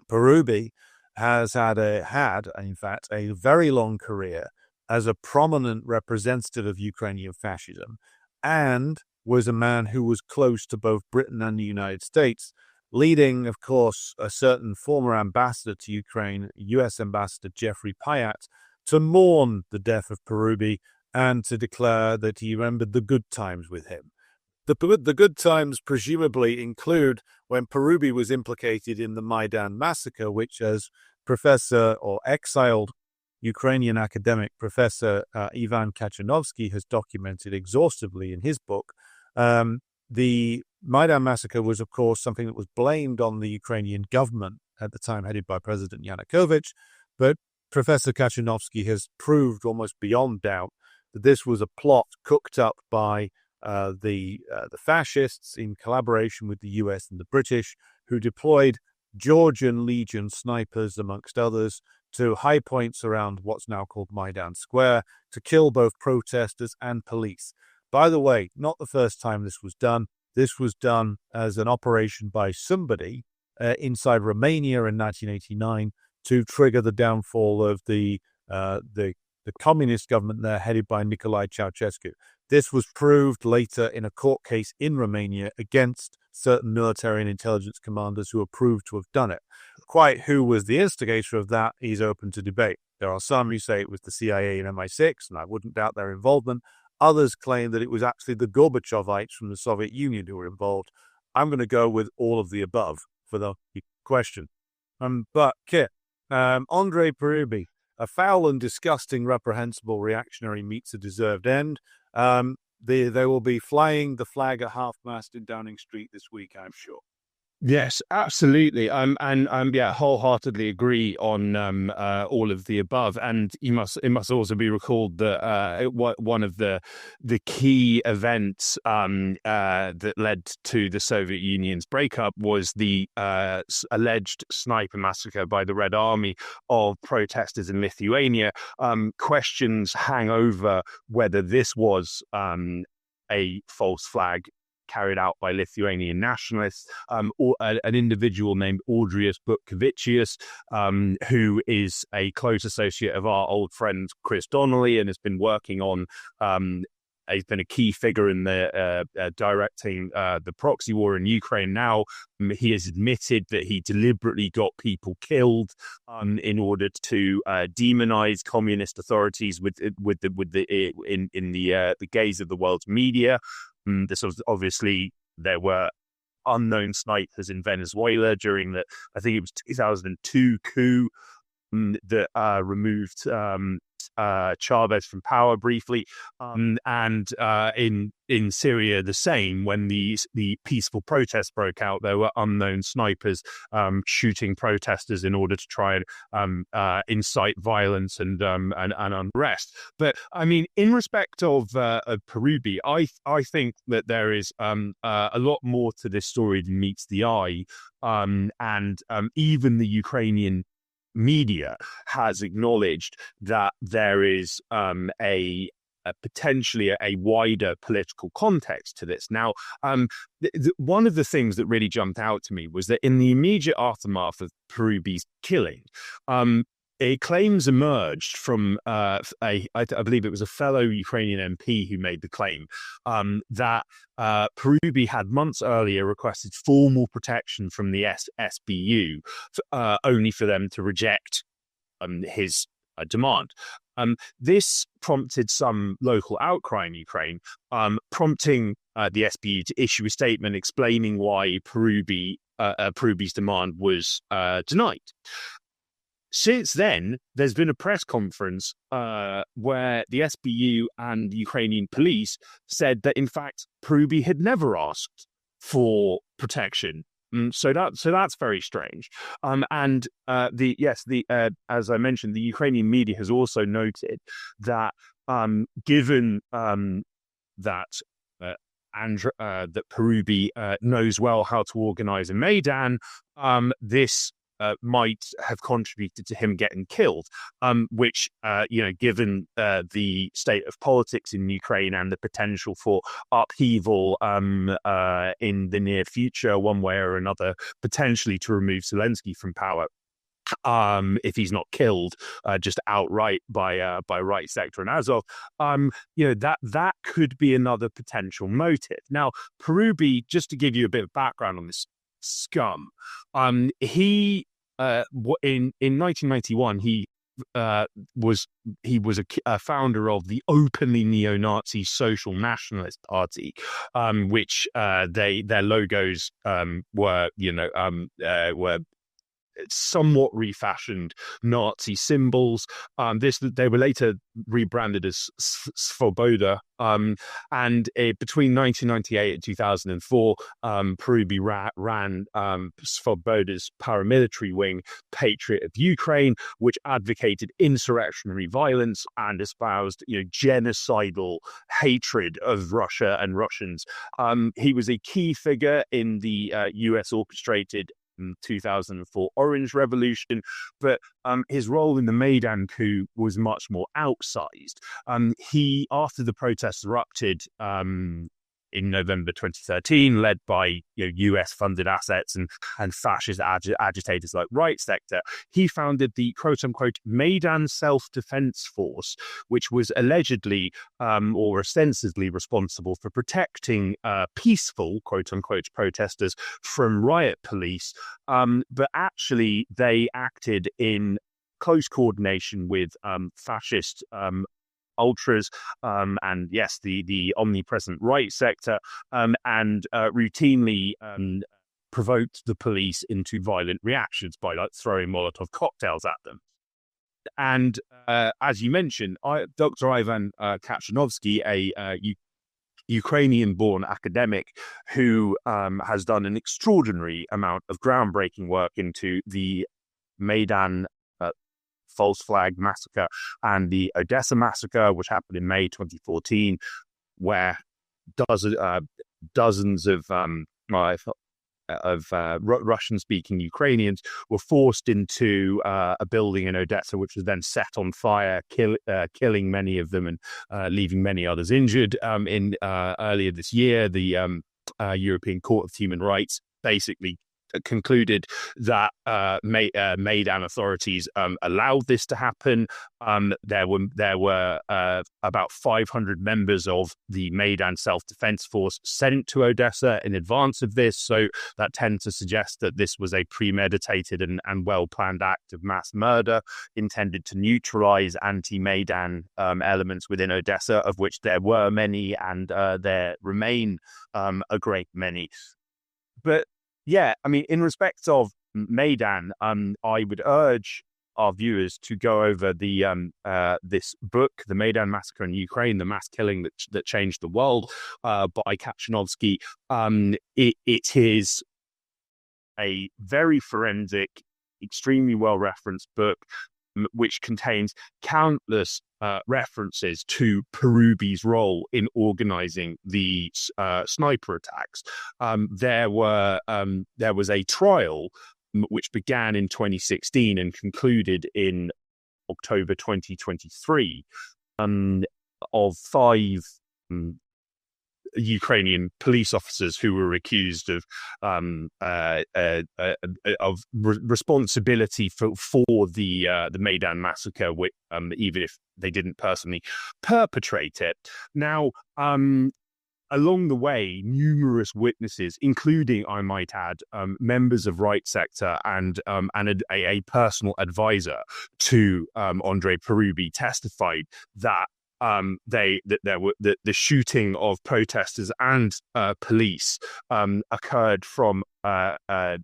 Parubiy has had, in fact, a very long career as a prominent representative of Ukrainian fascism, and was a man who was close to both Britain and the United States, leading, of course, a certain former ambassador to Ukraine, U.S. Ambassador Jeffrey Pyatt, to mourn the death of Parubiy and to declare that he remembered the good times with him. The good times presumably include when Parubiy was implicated in the Maidan massacre, which, as professor or exiled Ukrainian academic Professor Ivan Kachanovsky has documented exhaustively in his book. The Maidan massacre was, of course, something that was blamed on the Ukrainian government at the time, headed by President Yanukovych. But Professor Kachanovsky has proved almost beyond doubt that this was a plot cooked up by the fascists in collaboration with the US and the British, who deployed Georgian Legion snipers, amongst others, to high points around what's now called Maidan Square to kill both protesters and police. By the way, not the first time this was done. This was done as an operation by somebody inside Romania in 1989 to trigger the downfall of the communist government there, headed by Nicolae Ceausescu. This was proved later in a court case in Romania against certain military and intelligence commanders who were proved to have done it. Quite who was the instigator of that is open to debate. There are some who say it was the CIA and MI6, and I wouldn't doubt their involvement. Others claim that it was actually the Gorbachevites from the Soviet Union who were involved. I'm going to go with all of the above for the question. But Kit, Andriy Parubiy, a foul and disgusting, reprehensible reactionary meets a deserved end. They will be flying the flag at half-mast in Downing Street this week, I'm sure. Yes, absolutely. Yeah, wholeheartedly agree on all of the above. And it must also be recalled that one of the key events that led to the Soviet Union's breakup was the alleged sniper massacre by the Red Army of protesters in Lithuania. Questions hang over whether this was a false flag carried out by Lithuanian nationalists, or an individual named Audrius Butkevičius, who is a close associate of our old friend Chris Donnelly and has been working on, he's been a key figure in the directing the proxy war in Ukraine now. He has admitted that he deliberately got people killed in order to demonize communist authorities in the gaze of the world's media. This was obviously, there were unknown snipers in Venezuela during the, I think it was 2002 coup that removed Chavez from power briefly, and in Syria the same. When the peaceful protests broke out, there were unknown snipers shooting protesters in order to try and incite violence and unrest. But I mean, in respect of Parubiy, I think that there is a lot more to this story than meets the eye, and even the Ukrainian media has acknowledged that there is potentially a wider political context to this. Now, one of the things that really jumped out to me was that in the immediate aftermath of Parubiy's killing, claims emerged from I believe it was a fellow Ukrainian MP who made the claim that Parubiy had months earlier requested formal protection from the SBU, only for them to reject his demand. This prompted some local outcry in Ukraine, prompting the SBU to issue a statement explaining why Parubiy's demand was denied. Since then, there's been a press conference where the SBU and the Ukrainian police said that, in fact, Parubiy had never asked for protection. So that's very strange. As I mentioned, the Ukrainian media has also noted that given that Parubiy knows well how to organize a Maidan, this might have contributed to him getting killed, which, given the state of politics in Ukraine and the potential for upheaval in the near future, one way or another, potentially to remove Zelensky from power, if he's not killed just outright by right sector and Azov, that could be another potential motive. Now, Parubiy, just to give you a bit of background on this scum, he in 1991 he was a founder of the openly neo-Nazi Social Nationalist Party, which their logos were somewhat refashioned Nazi symbols. They were later rebranded as Svoboda. And between 1998 and 2004, Parubiy ran Svoboda's paramilitary wing, Patriot of Ukraine, which advocated insurrectionary violence and espoused, genocidal hatred of Russia and Russians. He was a key figure in the US orchestrated 2004 Orange Revolution, but his role in the Maidan coup was much more outsized. After the protests erupted in November 2013, led by US-funded assets and fascist agitators like Right Sector, he founded the quote-unquote Maidan Self-Defense Force, which was allegedly or ostensibly responsible for protecting peaceful quote-unquote protesters from riot police, but actually they acted in close coordination with fascist ultras, and yes, the omnipresent right sector, and routinely provoked the police into violent reactions by throwing Molotov cocktails at them. And as you mentioned, Dr. Ivan Kachanovsky, a Ukrainian-born academic who has done an extraordinary amount of groundbreaking work into the Maidan false flag massacre and the Odessa massacre, which happened in May 2014, where dozens of Russian-speaking Ukrainians were forced into a building in Odessa, which was then set on fire, killing many of them and leaving many others injured. Earlier this year, the European Court of Human Rights basically concluded that Maidan authorities allowed this to happen. There were about 500 members of the Maidan Self-Defense Force sent to Odessa in advance of this, so that tends to suggest that this was a premeditated and well-planned act of mass murder intended to neutralize anti-Maidan elements within Odessa, of which there were many and there remain a great many. But yeah, I mean, in respect of Maidan, I would urge our viewers to go over this book, The Maidan Massacre in Ukraine, the mass killing that changed the world, by Kachanovsky. It is a very forensic, extremely well-referenced book, which contains countless references to Parubiy's role in organizing the sniper attacks. There was a trial which began in 2016 and concluded in October 2023 of 5 Ukrainian police officers who were accused of responsibility for the Maidan massacre, even if they didn't personally perpetrate it. Now, along the way, numerous witnesses, including, I might add, members of Right Sector and a personal advisor to Andriy Parubiy, testified that the shooting of protesters and police occurred from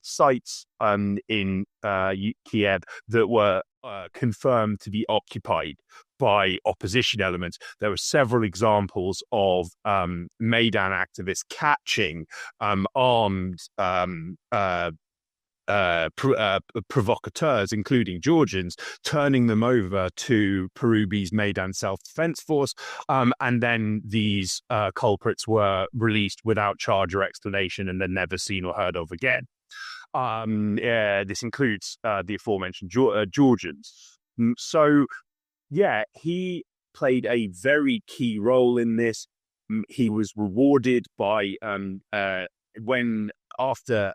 sites in Kiev that were confirmed to be occupied by opposition elements. There were several examples of Maidan activists catching armed provocateurs, including Georgians, turning them over to Parubiy's Maidan Self-Defense Force, and then these culprits were released without charge or explanation and then never seen or heard of again. This includes the aforementioned Georgians. So, yeah, he played a very key role in this. He was rewarded by when after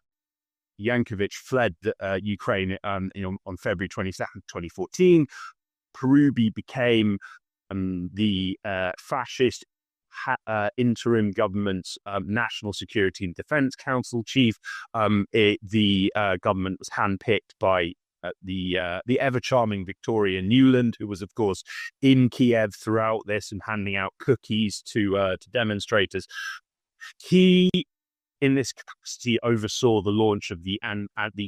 Yankovic fled Ukraine on February 22nd, 2014. Parubiy became the fascist interim government's National Security and Defense Council chief. The government was handpicked by the ever charming Victoria Nuland, who was, of course, in Kiev throughout this and handing out cookies to demonstrators. He, in this capacity, oversaw the launch of the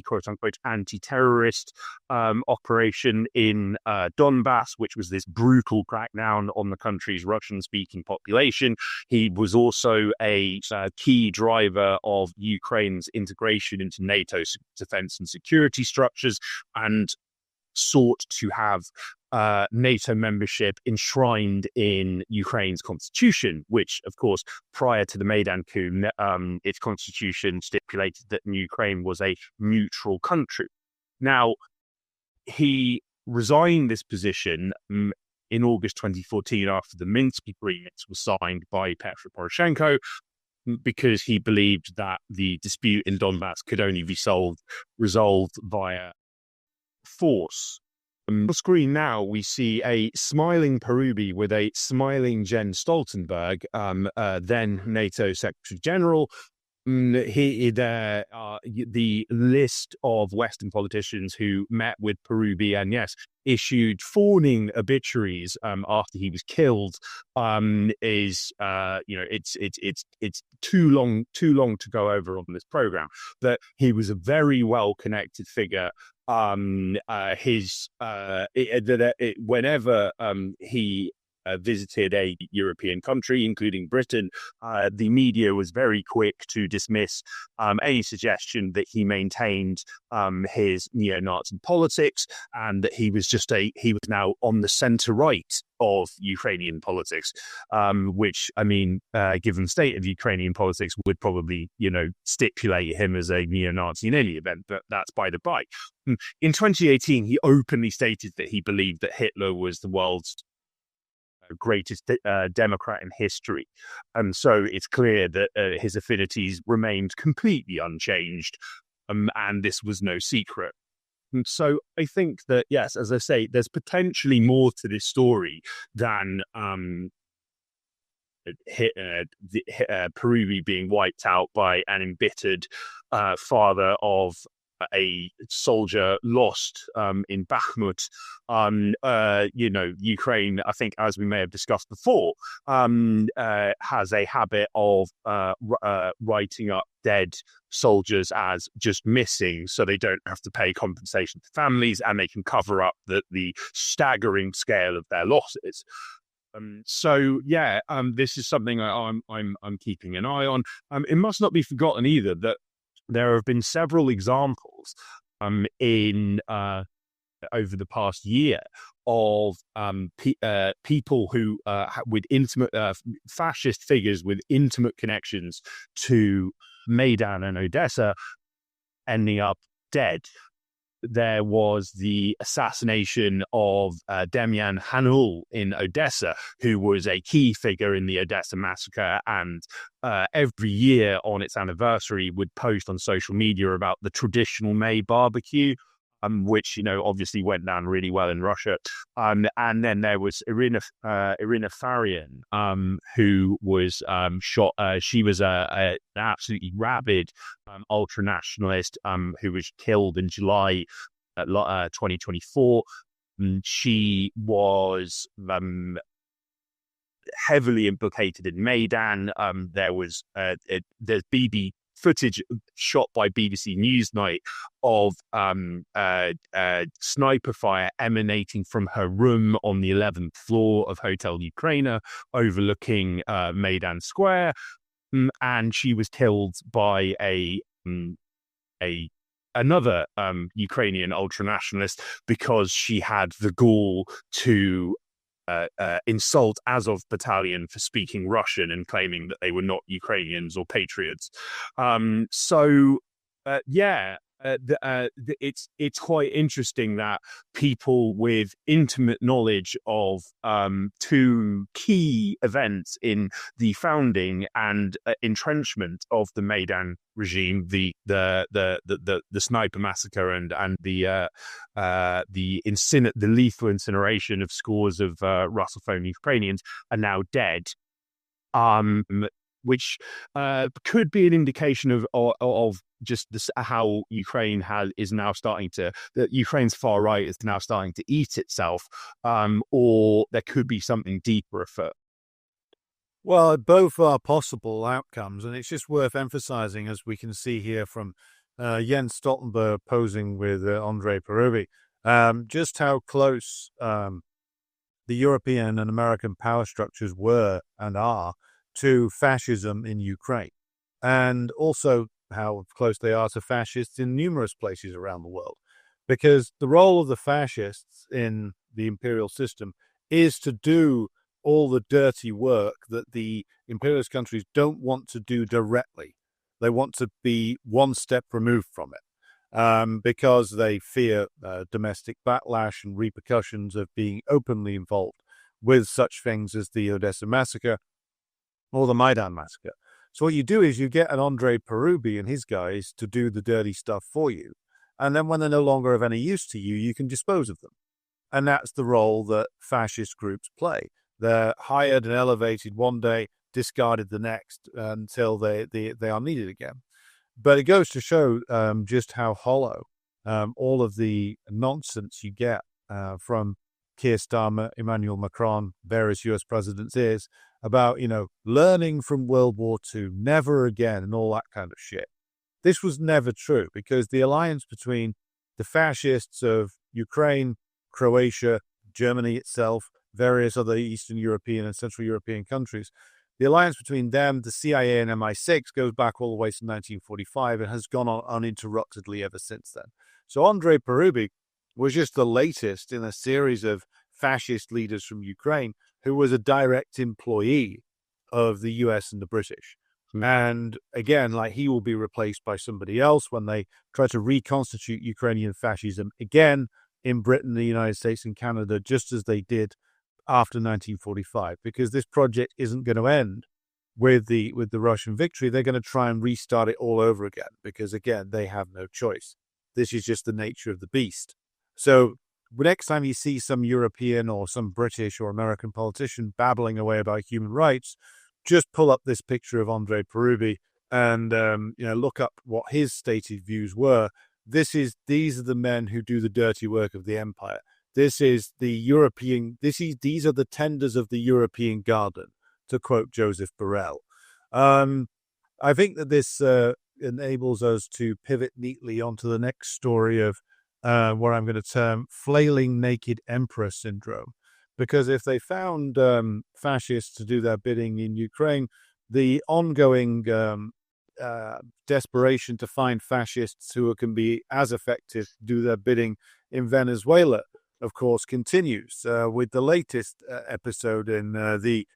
quote-unquote anti-terrorist operation in Donbass, which was this brutal crackdown on the country's Russian-speaking population. He was also a key driver of Ukraine's integration into NATO's defense and security structures, and sought to have NATO membership enshrined in Ukraine's constitution, which, of course, prior to the Maidan coup, its constitution stipulated that Ukraine was a neutral country. Now, he resigned this position in August 2014 after the Minsk agreements were signed by Petro Poroshenko, because he believed that the dispute in Donbass could only be resolved via force. On the screen now, we see a smiling Parubiy with a smiling Jens Stoltenberg, then NATO Secretary General. The list of Western politicians who met with Parubiy and, yes, issued fawning obituaries after he was killed is it's too long to go over on this program. But he was a very well connected figure. Whenever he visited a European country, including Britain, the media was very quick to dismiss any suggestion that he maintained his neo-Nazi politics, and that he was now on the center right of Ukrainian politics, which, I mean, given the state of Ukrainian politics, would probably, stipulate him as a neo-Nazi in any event, but that's by the by. In 2018, he openly stated that he believed that Hitler was the world's greatest Democrat in history. And so it's clear that his affinities remained completely unchanged, and this was no secret. And so I think that, yes, as I say, there's potentially more to this story than Parubiy being wiped out by an embittered father of a soldier lost in Bakhmut. Ukraine, I think, as we may have discussed before, has a habit of writing up dead soldiers as just missing, so they don't have to pay compensation to families, and they can cover up the staggering scale of their losses. This is something I'm keeping an eye on. It must not be forgotten either that there have been several examples in over the past year of people who with intimate fascist figures with intimate connections to Maidan and Odessa ending up dead. There was the assassination of Demian Hanul in Odessa, who was a key figure in the Odessa massacre, and every year on its anniversary would post on social media about the traditional May barbecue, which, obviously went down really well in Russia. And then there was Irina Farian, who was shot. She was an absolutely rabid ultranationalist who was killed in July 2024. She was heavily implicated in Maidan. There's BB footage shot by BBC Newsnight of sniper fire emanating from her room on the 11th floor of Hotel Ukraina, overlooking Maidan Square, and she was killed by another Ukrainian ultranationalist because she had the gall to insult Azov battalion for speaking Russian and claiming that they were not Ukrainians or patriots. it's quite interesting that people with intimate knowledge of two key events in the founding and entrenchment of the Maidan regime, the sniper massacre and the lethal incineration of scores of Russophone Ukrainians, are now dead. Which could be an indication of just this, how Ukraine is now starting to, that Ukraine's far right is now starting to eat itself, or there could be something deeper afoot. Well, both are possible outcomes, and it's just worth emphasizing, as we can see here from Jens Stoltenberg posing with Andriy Parubiy, just how close the European and American power structures were and are to fascism in Ukraine, and also how close they are to fascists in numerous places around the world. Because the role of the fascists in the imperial system is to do all the dirty work that the imperialist countries don't want to do directly. They want to be one step removed from it, because they fear domestic backlash and repercussions of being openly involved with such things as the Odessa massacre or the Maidan massacre. So what you do is you get an Andriy Parubiy and his guys to do the dirty stuff for you. And then when they're no longer of any use to you, you can dispose of them. And that's the role that fascist groups play. They're hired and elevated one day, discarded the next, until they are needed again. But it goes to show just how hollow all of the nonsense you get from Keir Starmer, Emmanuel Macron, various US presidents is about, learning from World War II, never again, and all that kind of shit. This was never true, because the alliance between the fascists of Ukraine, Croatia, Germany itself, various other Eastern European and Central European countries, the alliance between them, the CIA and MI6, goes back all the way to 1945 and has gone on uninterruptedly ever since then. So Andriy Parubiy was just the latest in a series of fascist leaders from Ukraine who was a direct employee of the US and the British. And again, he will be replaced by somebody else when they try to reconstitute Ukrainian fascism again in Britain, the United States, and Canada, just as they did after 1945, because this project isn't going to end with the Russian victory. They're going to try and restart it all over again, because again, they have no choice. This is just the nature of the beast. So next time you see some European or some British or American politician babbling away about human rights, just pull up this picture of Andriy Parubiy and look up what his stated views were. These are the men who do the dirty work of the empire. This is the European. These are the tenders of the European garden, to quote Joseph Borrell. I think that this enables us to pivot neatly onto the next story of what I'm going to term flailing naked emperor syndrome. Because if they found fascists to do their bidding in Ukraine, the ongoing desperation to find fascists who can be as effective to do their bidding in Venezuela, of course, continues with the latest episode in the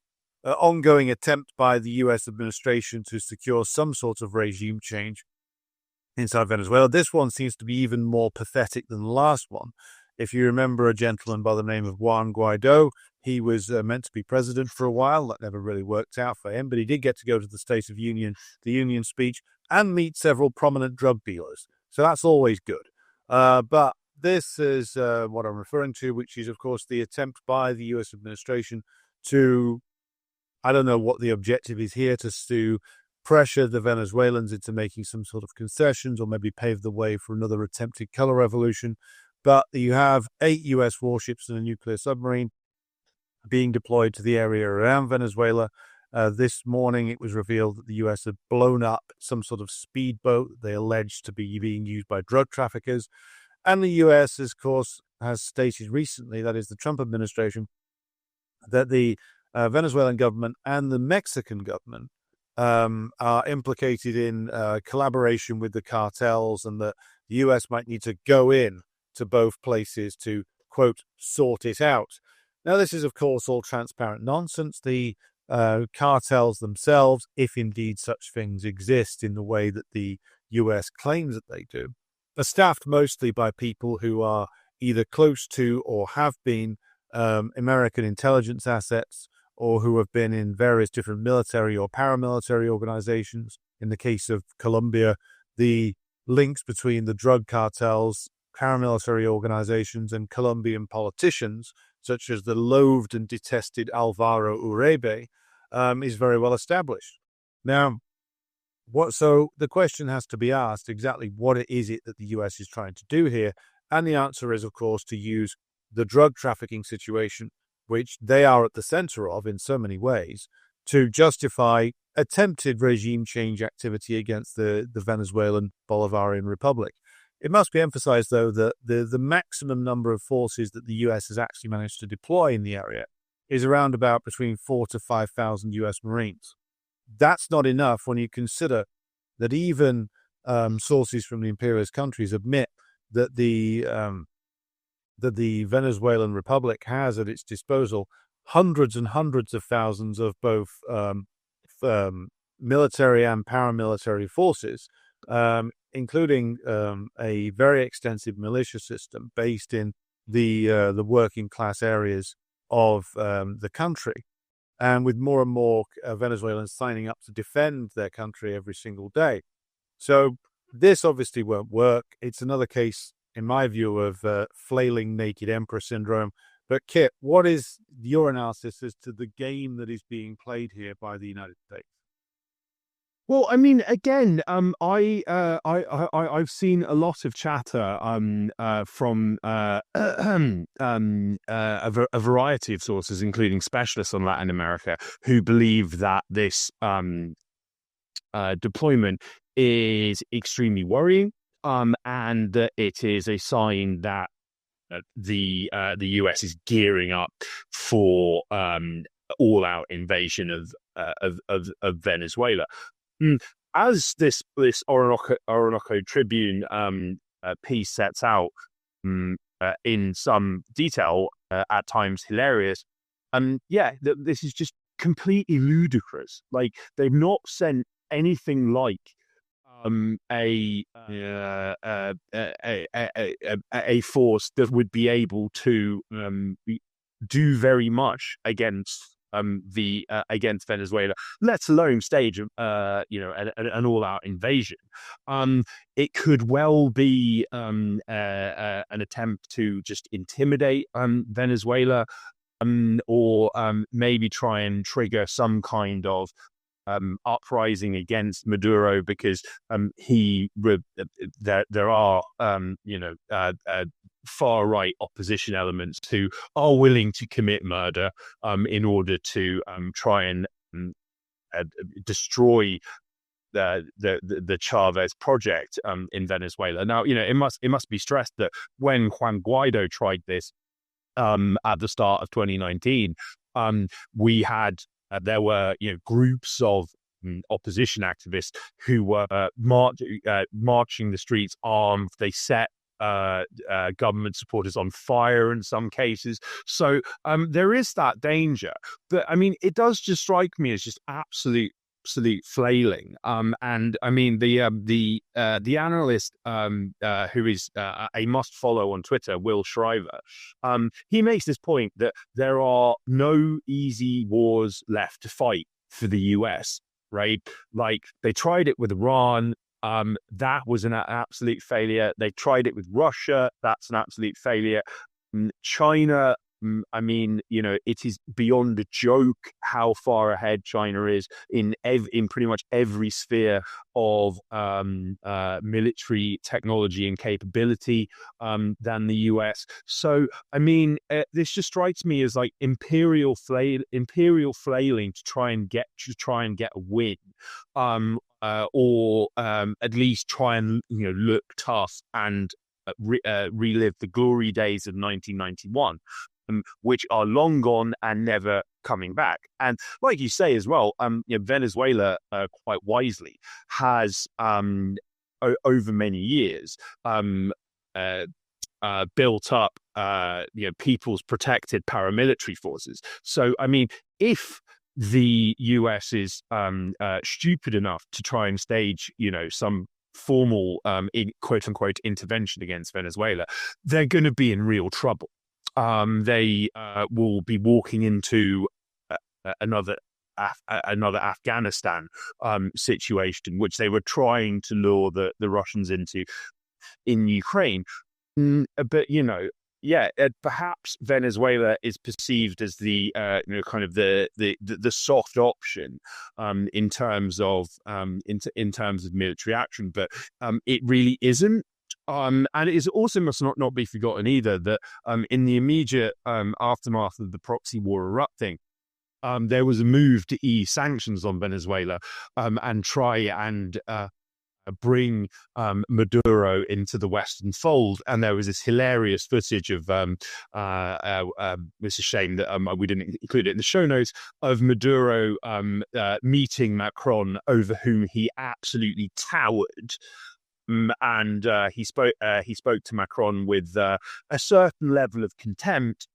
ongoing attempt by the US administration to secure some sort of regime change inside Venezuela. This one seems to be even more pathetic than the last one. If you remember a gentleman by the name of Juan Guaido, he was meant to be president for a while. That never really worked out for him, but he did get to go to the State of Union, the Union speech, and meet several prominent drug dealers. So that's always good. But this is what I'm referring to, which is, of course, the attempt by the US administration to, I don't know what the objective is here, to pressure the Venezuelans into making some sort of concessions or maybe pave the way for another attempted color revolution. But you have 8 US warships and a nuclear submarine being deployed to the area around Venezuela. This morning, it was revealed that the US had blown up some sort of speedboat that they alleged to be being used by drug traffickers. And the US, of course, has stated recently, that is the Trump administration, that the Venezuelan government and the Mexican government are implicated in collaboration with the cartels, and that the US might need to go in to both places to, quote, sort it out. Now, this is, of course, all transparent nonsense. The cartels themselves, if indeed such things exist in the way that the US claims that they do, are staffed mostly by people who are either close to or have been American intelligence assets, or who have been in various different military or paramilitary organizations. In the case of Colombia, the links between the drug cartels, paramilitary organizations, and Colombian politicians, such as the loathed and detested Alvaro Uribe, is very well established. Now, so the question has to be asked, exactly what is it that the US is trying to do here? And the answer is, of course, to use the drug trafficking situation, which they are at the center of in so many ways, to justify attempted regime change activity against the Venezuelan Bolivarian Republic. It must be emphasized, though, that the maximum number of forces that the US has actually managed to deploy in the area is around about between 4,000 to 5,000 US Marines. That's not enough when you consider that even sources from the imperialist countries admit that the Venezuelan Republic has at its disposal hundreds and hundreds of thousands of both military and paramilitary forces, including a very extensive militia system based in the working class areas of the country, and with more and more Venezuelans signing up to defend their country every single day. So this obviously won't work. It's another case, in my view, of flailing naked emperor syndrome. But Kit, what is your analysis as to the game that is being played here by the United States? Well, I mean, again, I've seen a lot of chatter from a variety of sources, including specialists on Latin America, who believe that this deployment is extremely worrying, and that it is a sign that the US is gearing up for all-out invasion of Venezuela. As this Orinoco Tribune piece sets out in some detail, at times hilarious, this is just completely ludicrous. Like, they've not sent anything like a force that would be able to do very much against against Venezuela, let alone stage an all-out invasion. It could well be an attempt to just intimidate Venezuela, or maybe try and trigger some kind of uprising against Maduro, because there are far right opposition elements who are willing to commit murder in order to try and destroy the Chavez project in Venezuela. Now, it must be stressed that when Juan Guaido tried this at the start of 2019, we had there were groups of opposition activists who were marching the streets armed. They set government supporters on fire in some cases. So there is that danger. But I mean, it does just strike me as just absolute flailing. And I mean, the analyst who is a must follow on Twitter, Will Shriver, he makes this point that there are no easy wars left to fight for the US, right? Like, they tried it with Iran. That was an absolute failure. They tried it with Russia. That's an absolute failure. China, I mean, it is beyond a joke how far ahead China is in pretty much every sphere of military technology and capability than the US. So, I mean, this just strikes me as like imperial flailing to try and get a win, or at least try and look tough and relive the glory days of 1991. Which are long gone and never coming back. And like you say as well, Venezuela, quite wisely, has over many years built up people's protected paramilitary forces. So, I mean, if the US is stupid enough to try and stage some formal, quote unquote, intervention against Venezuela, they're going to be in real trouble. They will be walking into another Afghanistan situation, which they were trying to lure the Russians into in Ukraine. But perhaps Venezuela is perceived as the kind of the soft option in terms of in terms of military action, but it really isn't. And it is also must not be forgotten either that in the immediate aftermath of the proxy war erupting, there was a move to ease sanctions on Venezuela and try and bring Maduro into the Western fold. And there was this hilarious footage of, it's a shame that we didn't include it in the show notes, of Maduro meeting Macron, over whom he absolutely towered. And he spoke to Macron with a certain level of contempt,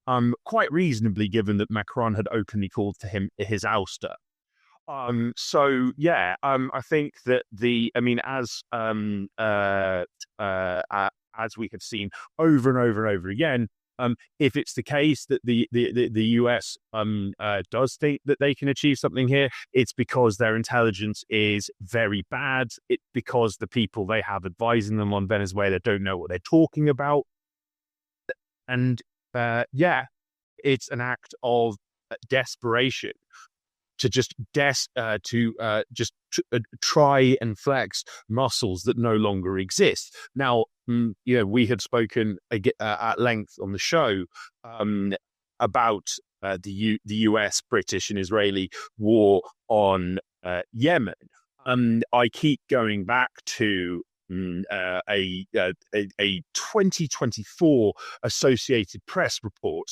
quite reasonably, given that Macron had openly called for him his ouster. I think that as we have seen over and over and over again, if it's the case that the US does think that they can achieve something here, it's because their intelligence is very bad. It's because the people they have advising them on Venezuela don't know what they're talking about. And it's an act of desperation to just try and flex muscles that no longer exist. Now, we had spoken at length on the show about the US, British, and Israeli war on Yemen. I keep going back to a 2024 Associated Press report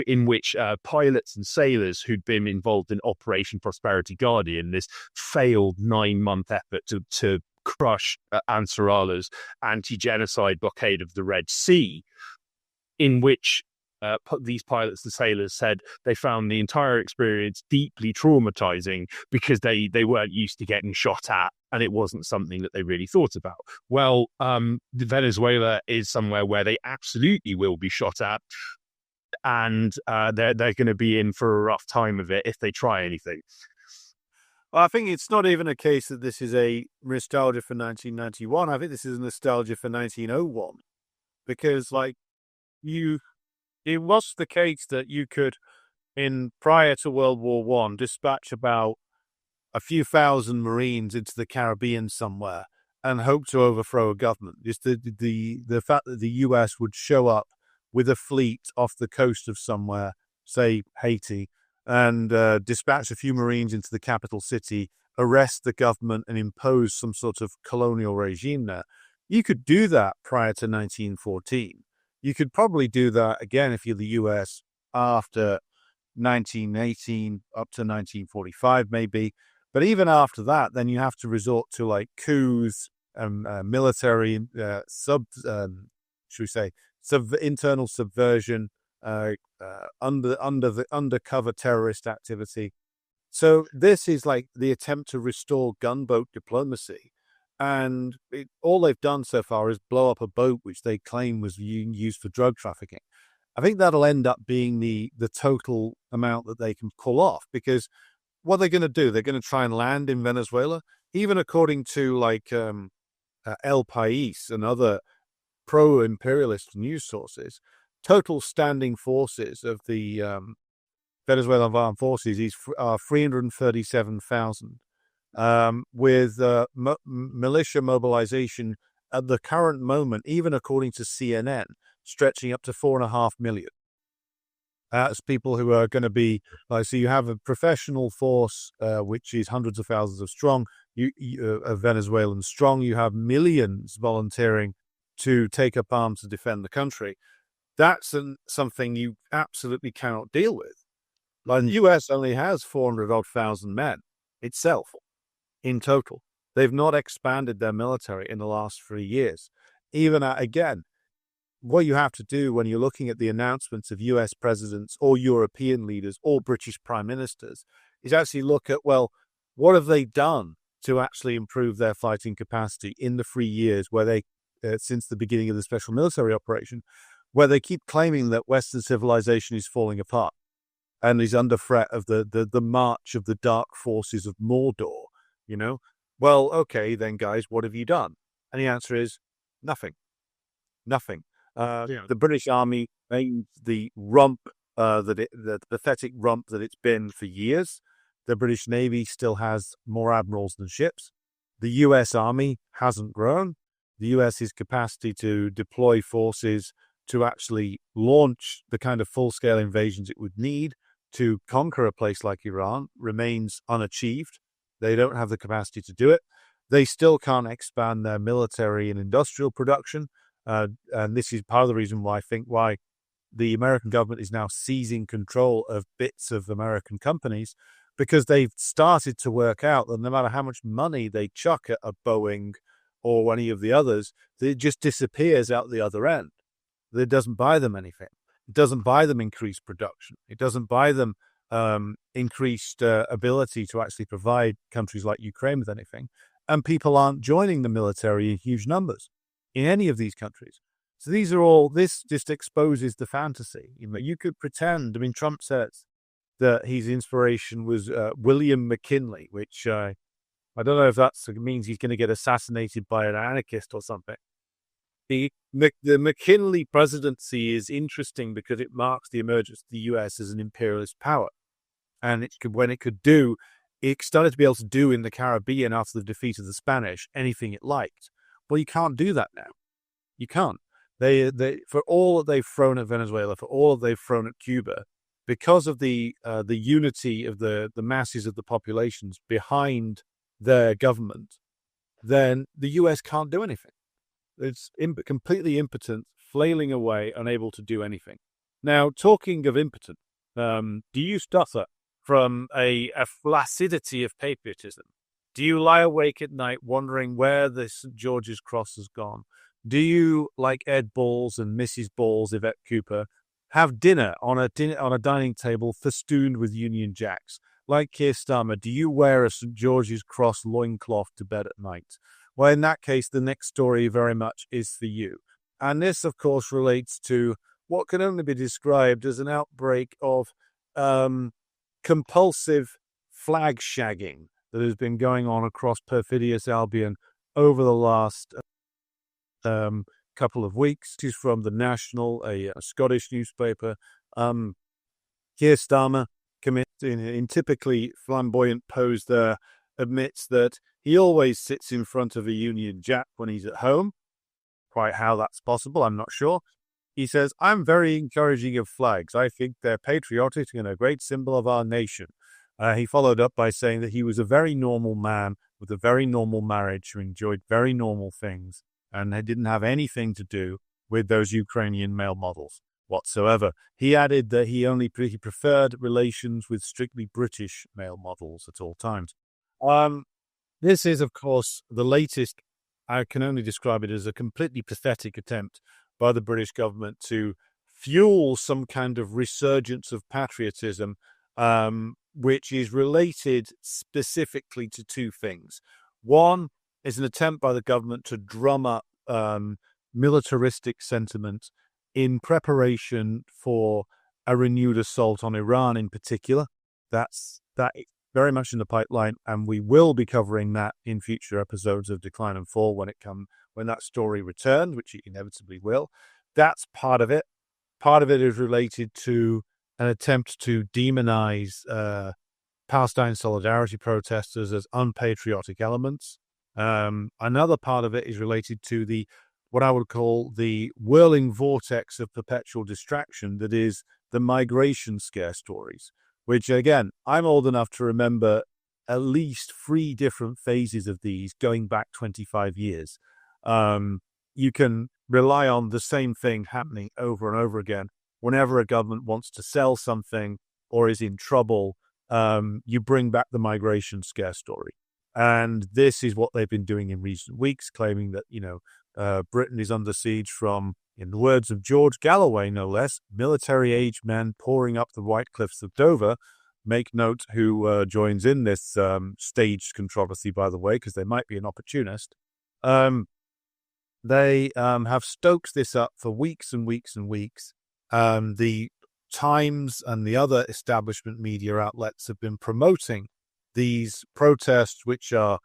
in which pilots and sailors who'd been involved in Operation Prosperity Guardian, this failed 9-month effort to crush Ansarallah's anti-genocide blockade of the Red Sea, in which these pilots and sailors said they found the entire experience deeply traumatizing because they weren't used to getting shot at, and it wasn't something that they really thought about. Well, Venezuela is somewhere where they absolutely will be shot at, and they're going to be in for a rough time of it if they try anything. Well, I think it's not even a case that this is a nostalgia for 1991. I think this is a nostalgia for 1901, because it was the case that you could, prior to World War I, dispatch about a few thousand Marines into the Caribbean somewhere and hope to overthrow a government. Just the fact that the US would show up with a fleet off the coast of somewhere, say Haiti, and dispatch a few Marines into the capital city, arrest the government, and impose some sort of colonial regime there. You could do that prior to 1914. You could probably do that again if you're the US after 1918 up to 1945 maybe. But even after that, then you have to resort to coups and military internal subversion, undercover terrorist activity. So this is the attempt to restore gunboat diplomacy. And all they've done so far is blow up a boat which they claim was used for drug trafficking. I think that'll end up being the total amount that they can pull off, because what they're going to do, they're going to try and land in Venezuela. Even according to El País and other pro-imperialist news sources, total standing forces of the Venezuelan armed forces are 337,000. With militia mobilization at the current moment, even according to CNN, stretching up to 4.5 million. That's people who are going to be so you have a professional force which is hundreds of thousands of strong, Venezuelan strong. You have millions volunteering to take up arms to defend the country. That's something you absolutely cannot deal with. The US only has 400,000 men itself. In total, they've not expanded their military in the last 3 years. Even again, what you have to do when you're looking at the announcements of US presidents or European leaders or British prime ministers is actually look at, well, what have they done to actually improve their fighting capacity in the 3 years where they, since the beginning of the special military operation, where they keep claiming that Western civilization is falling apart and is under threat of the march of the dark forces of Mordor, Well, okay, then, guys, what have you done? And the answer is nothing. Nothing. The British Army remains the rump, the pathetic rump that it's been for years. The British Navy still has more admirals than ships. The US Army hasn't grown. The US's capacity to deploy forces to actually launch the kind of full-scale invasions it would need to conquer a place like Iran remains unachieved. They don't have the capacity to do it. They still can't expand their military and industrial production. And this is part of the reason why I think why the American government is now seizing control of bits of American companies, because they've started to work out that no matter how much money they chuck at a Boeing or any of the others, it just disappears out the other end. It doesn't buy them anything. It doesn't buy them increased production. It doesn't buy them increased ability to actually provide countries like Ukraine with anything. And people aren't joining the military in huge numbers in any of these countries. So this just exposes the fantasy. You could pretend, Trump says that his inspiration was William McKinley, which I don't know if that means he's going to get assassinated by an anarchist or something. The McKinley presidency is interesting because it marks the emergence of the US as an imperialist power. And it started to be able to do in the Caribbean after the defeat of the Spanish anything it liked. Well, you can't do that now. You can't. They for all that they've thrown at Venezuela, for all that they've thrown at Cuba, because of the unity of the masses of the populations behind their government, then the US can't do anything. It's completely impotent, flailing away, unable to do anything. Now, talking of impotent, do you suffer from a flaccidity of patriotism? Do you lie awake at night wondering where the St. George's Cross has gone? Do you, like Ed Balls and Mrs. Balls, Yvette Cooper, have dinner on a dining table festooned with Union Jacks? Like Keir Starmer, do you wear a St. George's Cross loincloth to bed at night? Well, in that case, the next story very much is for you. And this, of course, relates to what can only be described as an outbreak of compulsive flag shagging that has been going on across perfidious Albion over the last couple of weeks. This is from The National, a Scottish newspaper. Keir Starmer, in typically flamboyant pose there, admits that he always sits in front of a Union Jack when he's at home. Quite how that's possible, I'm not sure. He says, "I'm very encouraging of flags. I think they're patriotic and a great symbol of our nation." He followed up by saying that he was a very normal man with a very normal marriage who enjoyed very normal things, and it didn't have anything to do with those Ukrainian male models whatsoever. He added that he preferred relations with strictly British male models at all times. This is, of course, the latest. I can only describe it as a completely pathetic attempt by the British government to fuel some kind of resurgence of patriotism, which is related specifically to two things. One is an attempt by the government to drum up militaristic sentiment in preparation for a renewed assault on Iran in particular. That is very much in the pipeline, and we will be covering that in future episodes of Decline and Fall when that story returns, which it inevitably will. That's part of it. Part of it is related to an attempt to demonize Palestine solidarity protesters as unpatriotic elements. Another part of it is related to what I would call the whirling vortex of perpetual distraction that is the migration scare stories, which, again, I'm old enough to remember at least 3 different phases of these going back 25 years. You can rely on the same thing happening over and over again. Whenever a government wants to sell something or is in trouble, you bring back the migration scare story. And this is what they've been doing in recent weeks, claiming that, Britain is under siege from, in the words of George Galloway, no less, military-aged men pouring up the white cliffs of Dover. make note who joins in this staged controversy, by the way, because they might be an opportunist. They have stoked this up for weeks and weeks and weeks. The Times and the other establishment media outlets have been promoting these protests, which are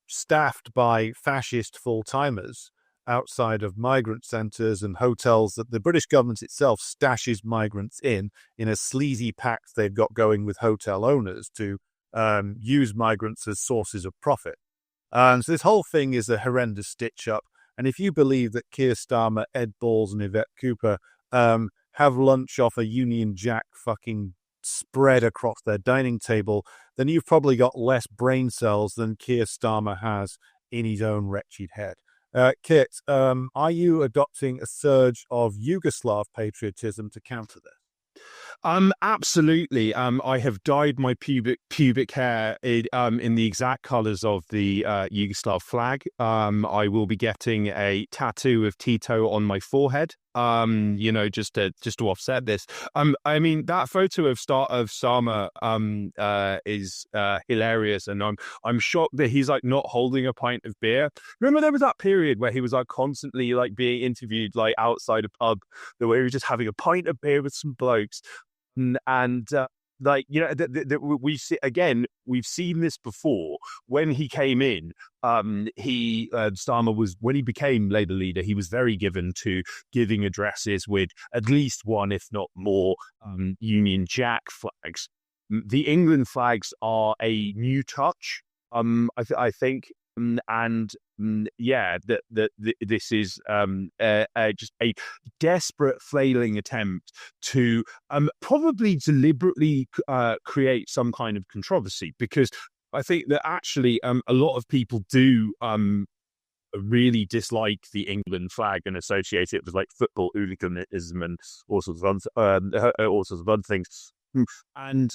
staffed by fascist full-timers outside of migrant centres and hotels that the British government itself stashes migrants in a sleazy pact they've got going with hotel owners to use migrants as sources of profit. And so this whole thing is a horrendous stitch-up. And if you believe that Keir Starmer, Ed Balls and Yvette Cooper have lunch off a Union Jack fucking spread across their dining table, then you've probably got less brain cells than Keir Starmer has in his own wretched head. Kit, are you adopting a surge of Yugoslav patriotism to counter this? Absolutely. I have dyed my pubic hair in the exact colours of the Yugoslav flag. I will be getting a tattoo of Tito on my forehead. Just to offset this. I mean, that photo of Starmer is hilarious, and I'm shocked that he's like not holding a pint of beer. Remember, there was that period where he was like constantly like being interviewed like outside a pub, where he was just having a pint of beer with some blokes, and we've seen this before. When he came in, Starmer was, when he became Labour leader, he was very given to giving addresses with at least one, if not more, Union Jack flags. The England flags are a new touch, I think. This is just a desperate flailing attempt to probably deliberately create some kind of controversy, because I think that actually a lot of people do really dislike the England flag and associate it with like football hooliganism and all sorts of other things. And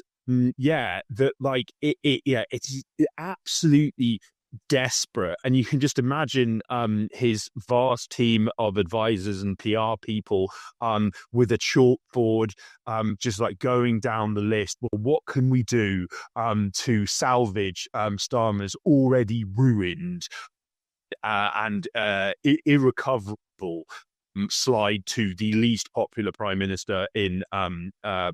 it's absolutely desperate, and you can just imagine his vast team of advisors and PR people with a chalkboard, just like going down the list. Well, what can we do to salvage Starmer's already ruined and irrecoverable slide to the least popular prime minister in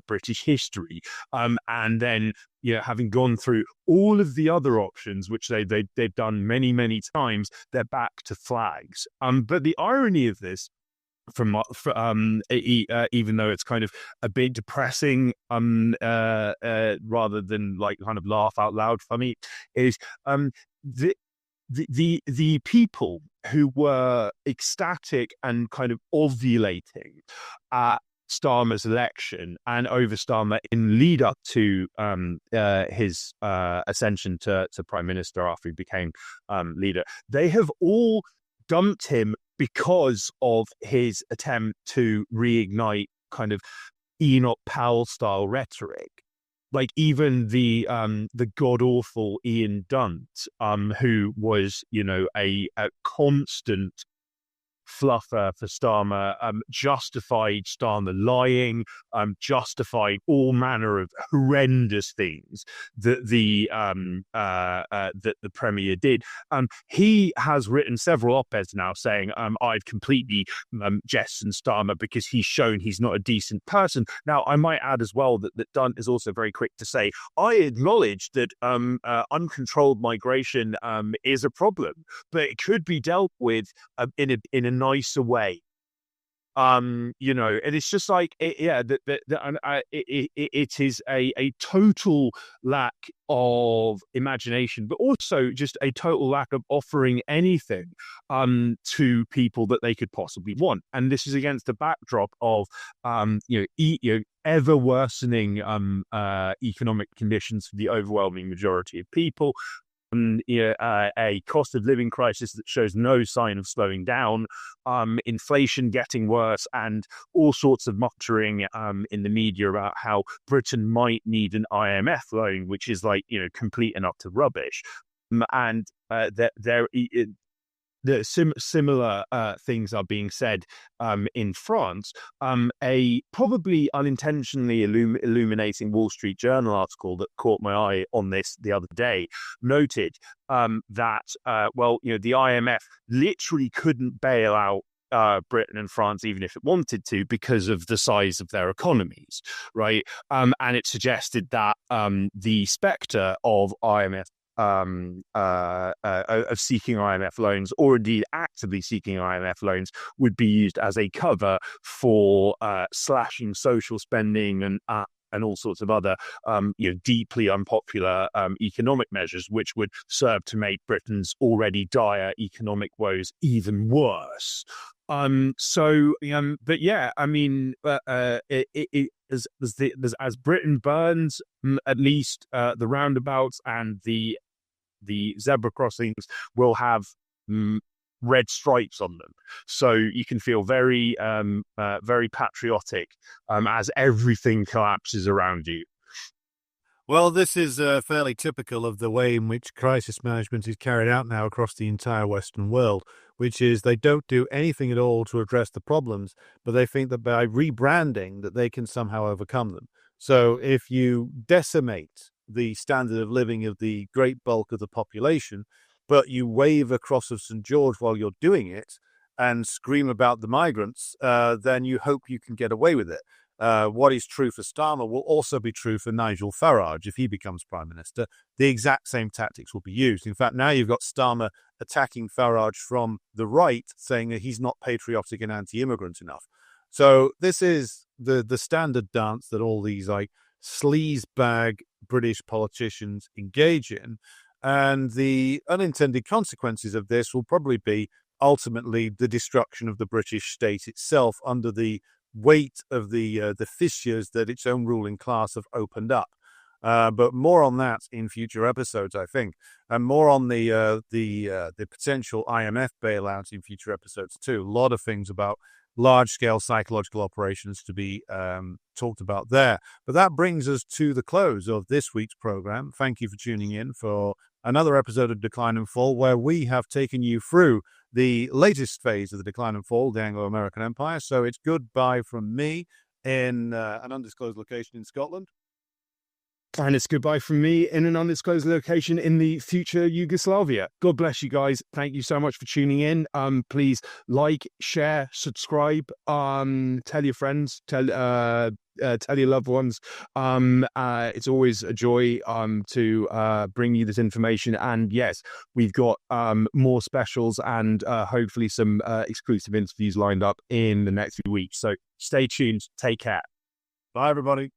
British history, and then having gone through all of the other options, which they've done many times, they're back to flags. But the irony of this, even though it's kind of a bit depressing, rather than like kind of laugh out loud funny, is the people who were ecstatic and kind of ovulating at Starmer's election and over Starmer in lead up to his ascension to prime minister after he became leader, they have all dumped him because of his attempt to reignite kind of Enoch Powell style rhetoric. Like even the god awful Ian Dunt, who was a constant fluffer for Starmer, justified Starmer lying, justified all manner of horrendous things that the Premier did. He has written several op-eds now saying, I've completely jettisoned Starmer because he's shown he's not a decent person. Now, I might add as well that Dunt is also very quick to say, I acknowledge that uncontrolled migration is a problem, but it could be dealt with in a nicer way. And it's just like it is a total lack of imagination, but also just a total lack of offering anything to people that they could possibly want. And this is against the backdrop of ever worsening economic conditions for the overwhelming majority of people. A cost of living crisis that shows no sign of slowing down, inflation getting worse, and all sorts of muttering in the media about how Britain might need an IMF loan, which is like complete and utter rubbish. similar things are being said in France. A probably unintentionally illuminating Wall Street Journal article that caught my eye on this the other day noted that, the IMF literally couldn't bail out Britain and France, even if it wanted to, because of the size of their economies, right? And it suggested that the spectre of IMF of seeking IMF loans, or indeed actively seeking IMF loans, would be used as a cover for slashing social spending and all sorts of other, deeply unpopular economic measures, which would serve to make Britain's already dire economic woes even worse. But yeah, I mean, as Britain burns, at least the roundabouts and the zebra crossings will have red stripes on them, so you can feel very patriotic as everything collapses around you. Well, this is fairly typical of the way in which crisis management is carried out now across the entire Western world, which is they don't do anything at all to address the problems, but they think that by rebranding that they can somehow overcome them. So if you decimate the standard of living of the great bulk of the population, but you wave a cross of St. George while you're doing it and scream about the migrants, then you hope you can get away with it. What is true for Starmer will also be true for Nigel Farage if he becomes Prime Minister. The exact same tactics will be used. In fact, now you've got Starmer attacking Farage from the right, saying that he's not patriotic and anti-immigrant enough. So this is the standard dance that all these sleazebag British politicians engage in. And the unintended consequences of this will probably be ultimately the destruction of the British state itself under the weight of the fissures that its own ruling class have opened up. But more on that in future episodes, I think, and more on the potential IMF bailout in future episodes too. A lot of things about large-scale psychological operations to be talked about there. But that brings us to the close of this week's program. Thank you for tuning in for another episode of Decline and Fall, where we have taken you through the latest phase of the decline and fall of the Anglo-American Empire. So it's goodbye from me in an undisclosed location in Scotland. And it's goodbye from me in an undisclosed location in the future Yugoslavia. God bless you guys. Thank you so much for tuning in. Please like, share, subscribe, tell your friends, tell your loved ones. It's always a joy to bring you this information. And yes, we've got more specials and hopefully some exclusive interviews lined up in the next few weeks. So stay tuned. Take care. Bye, everybody.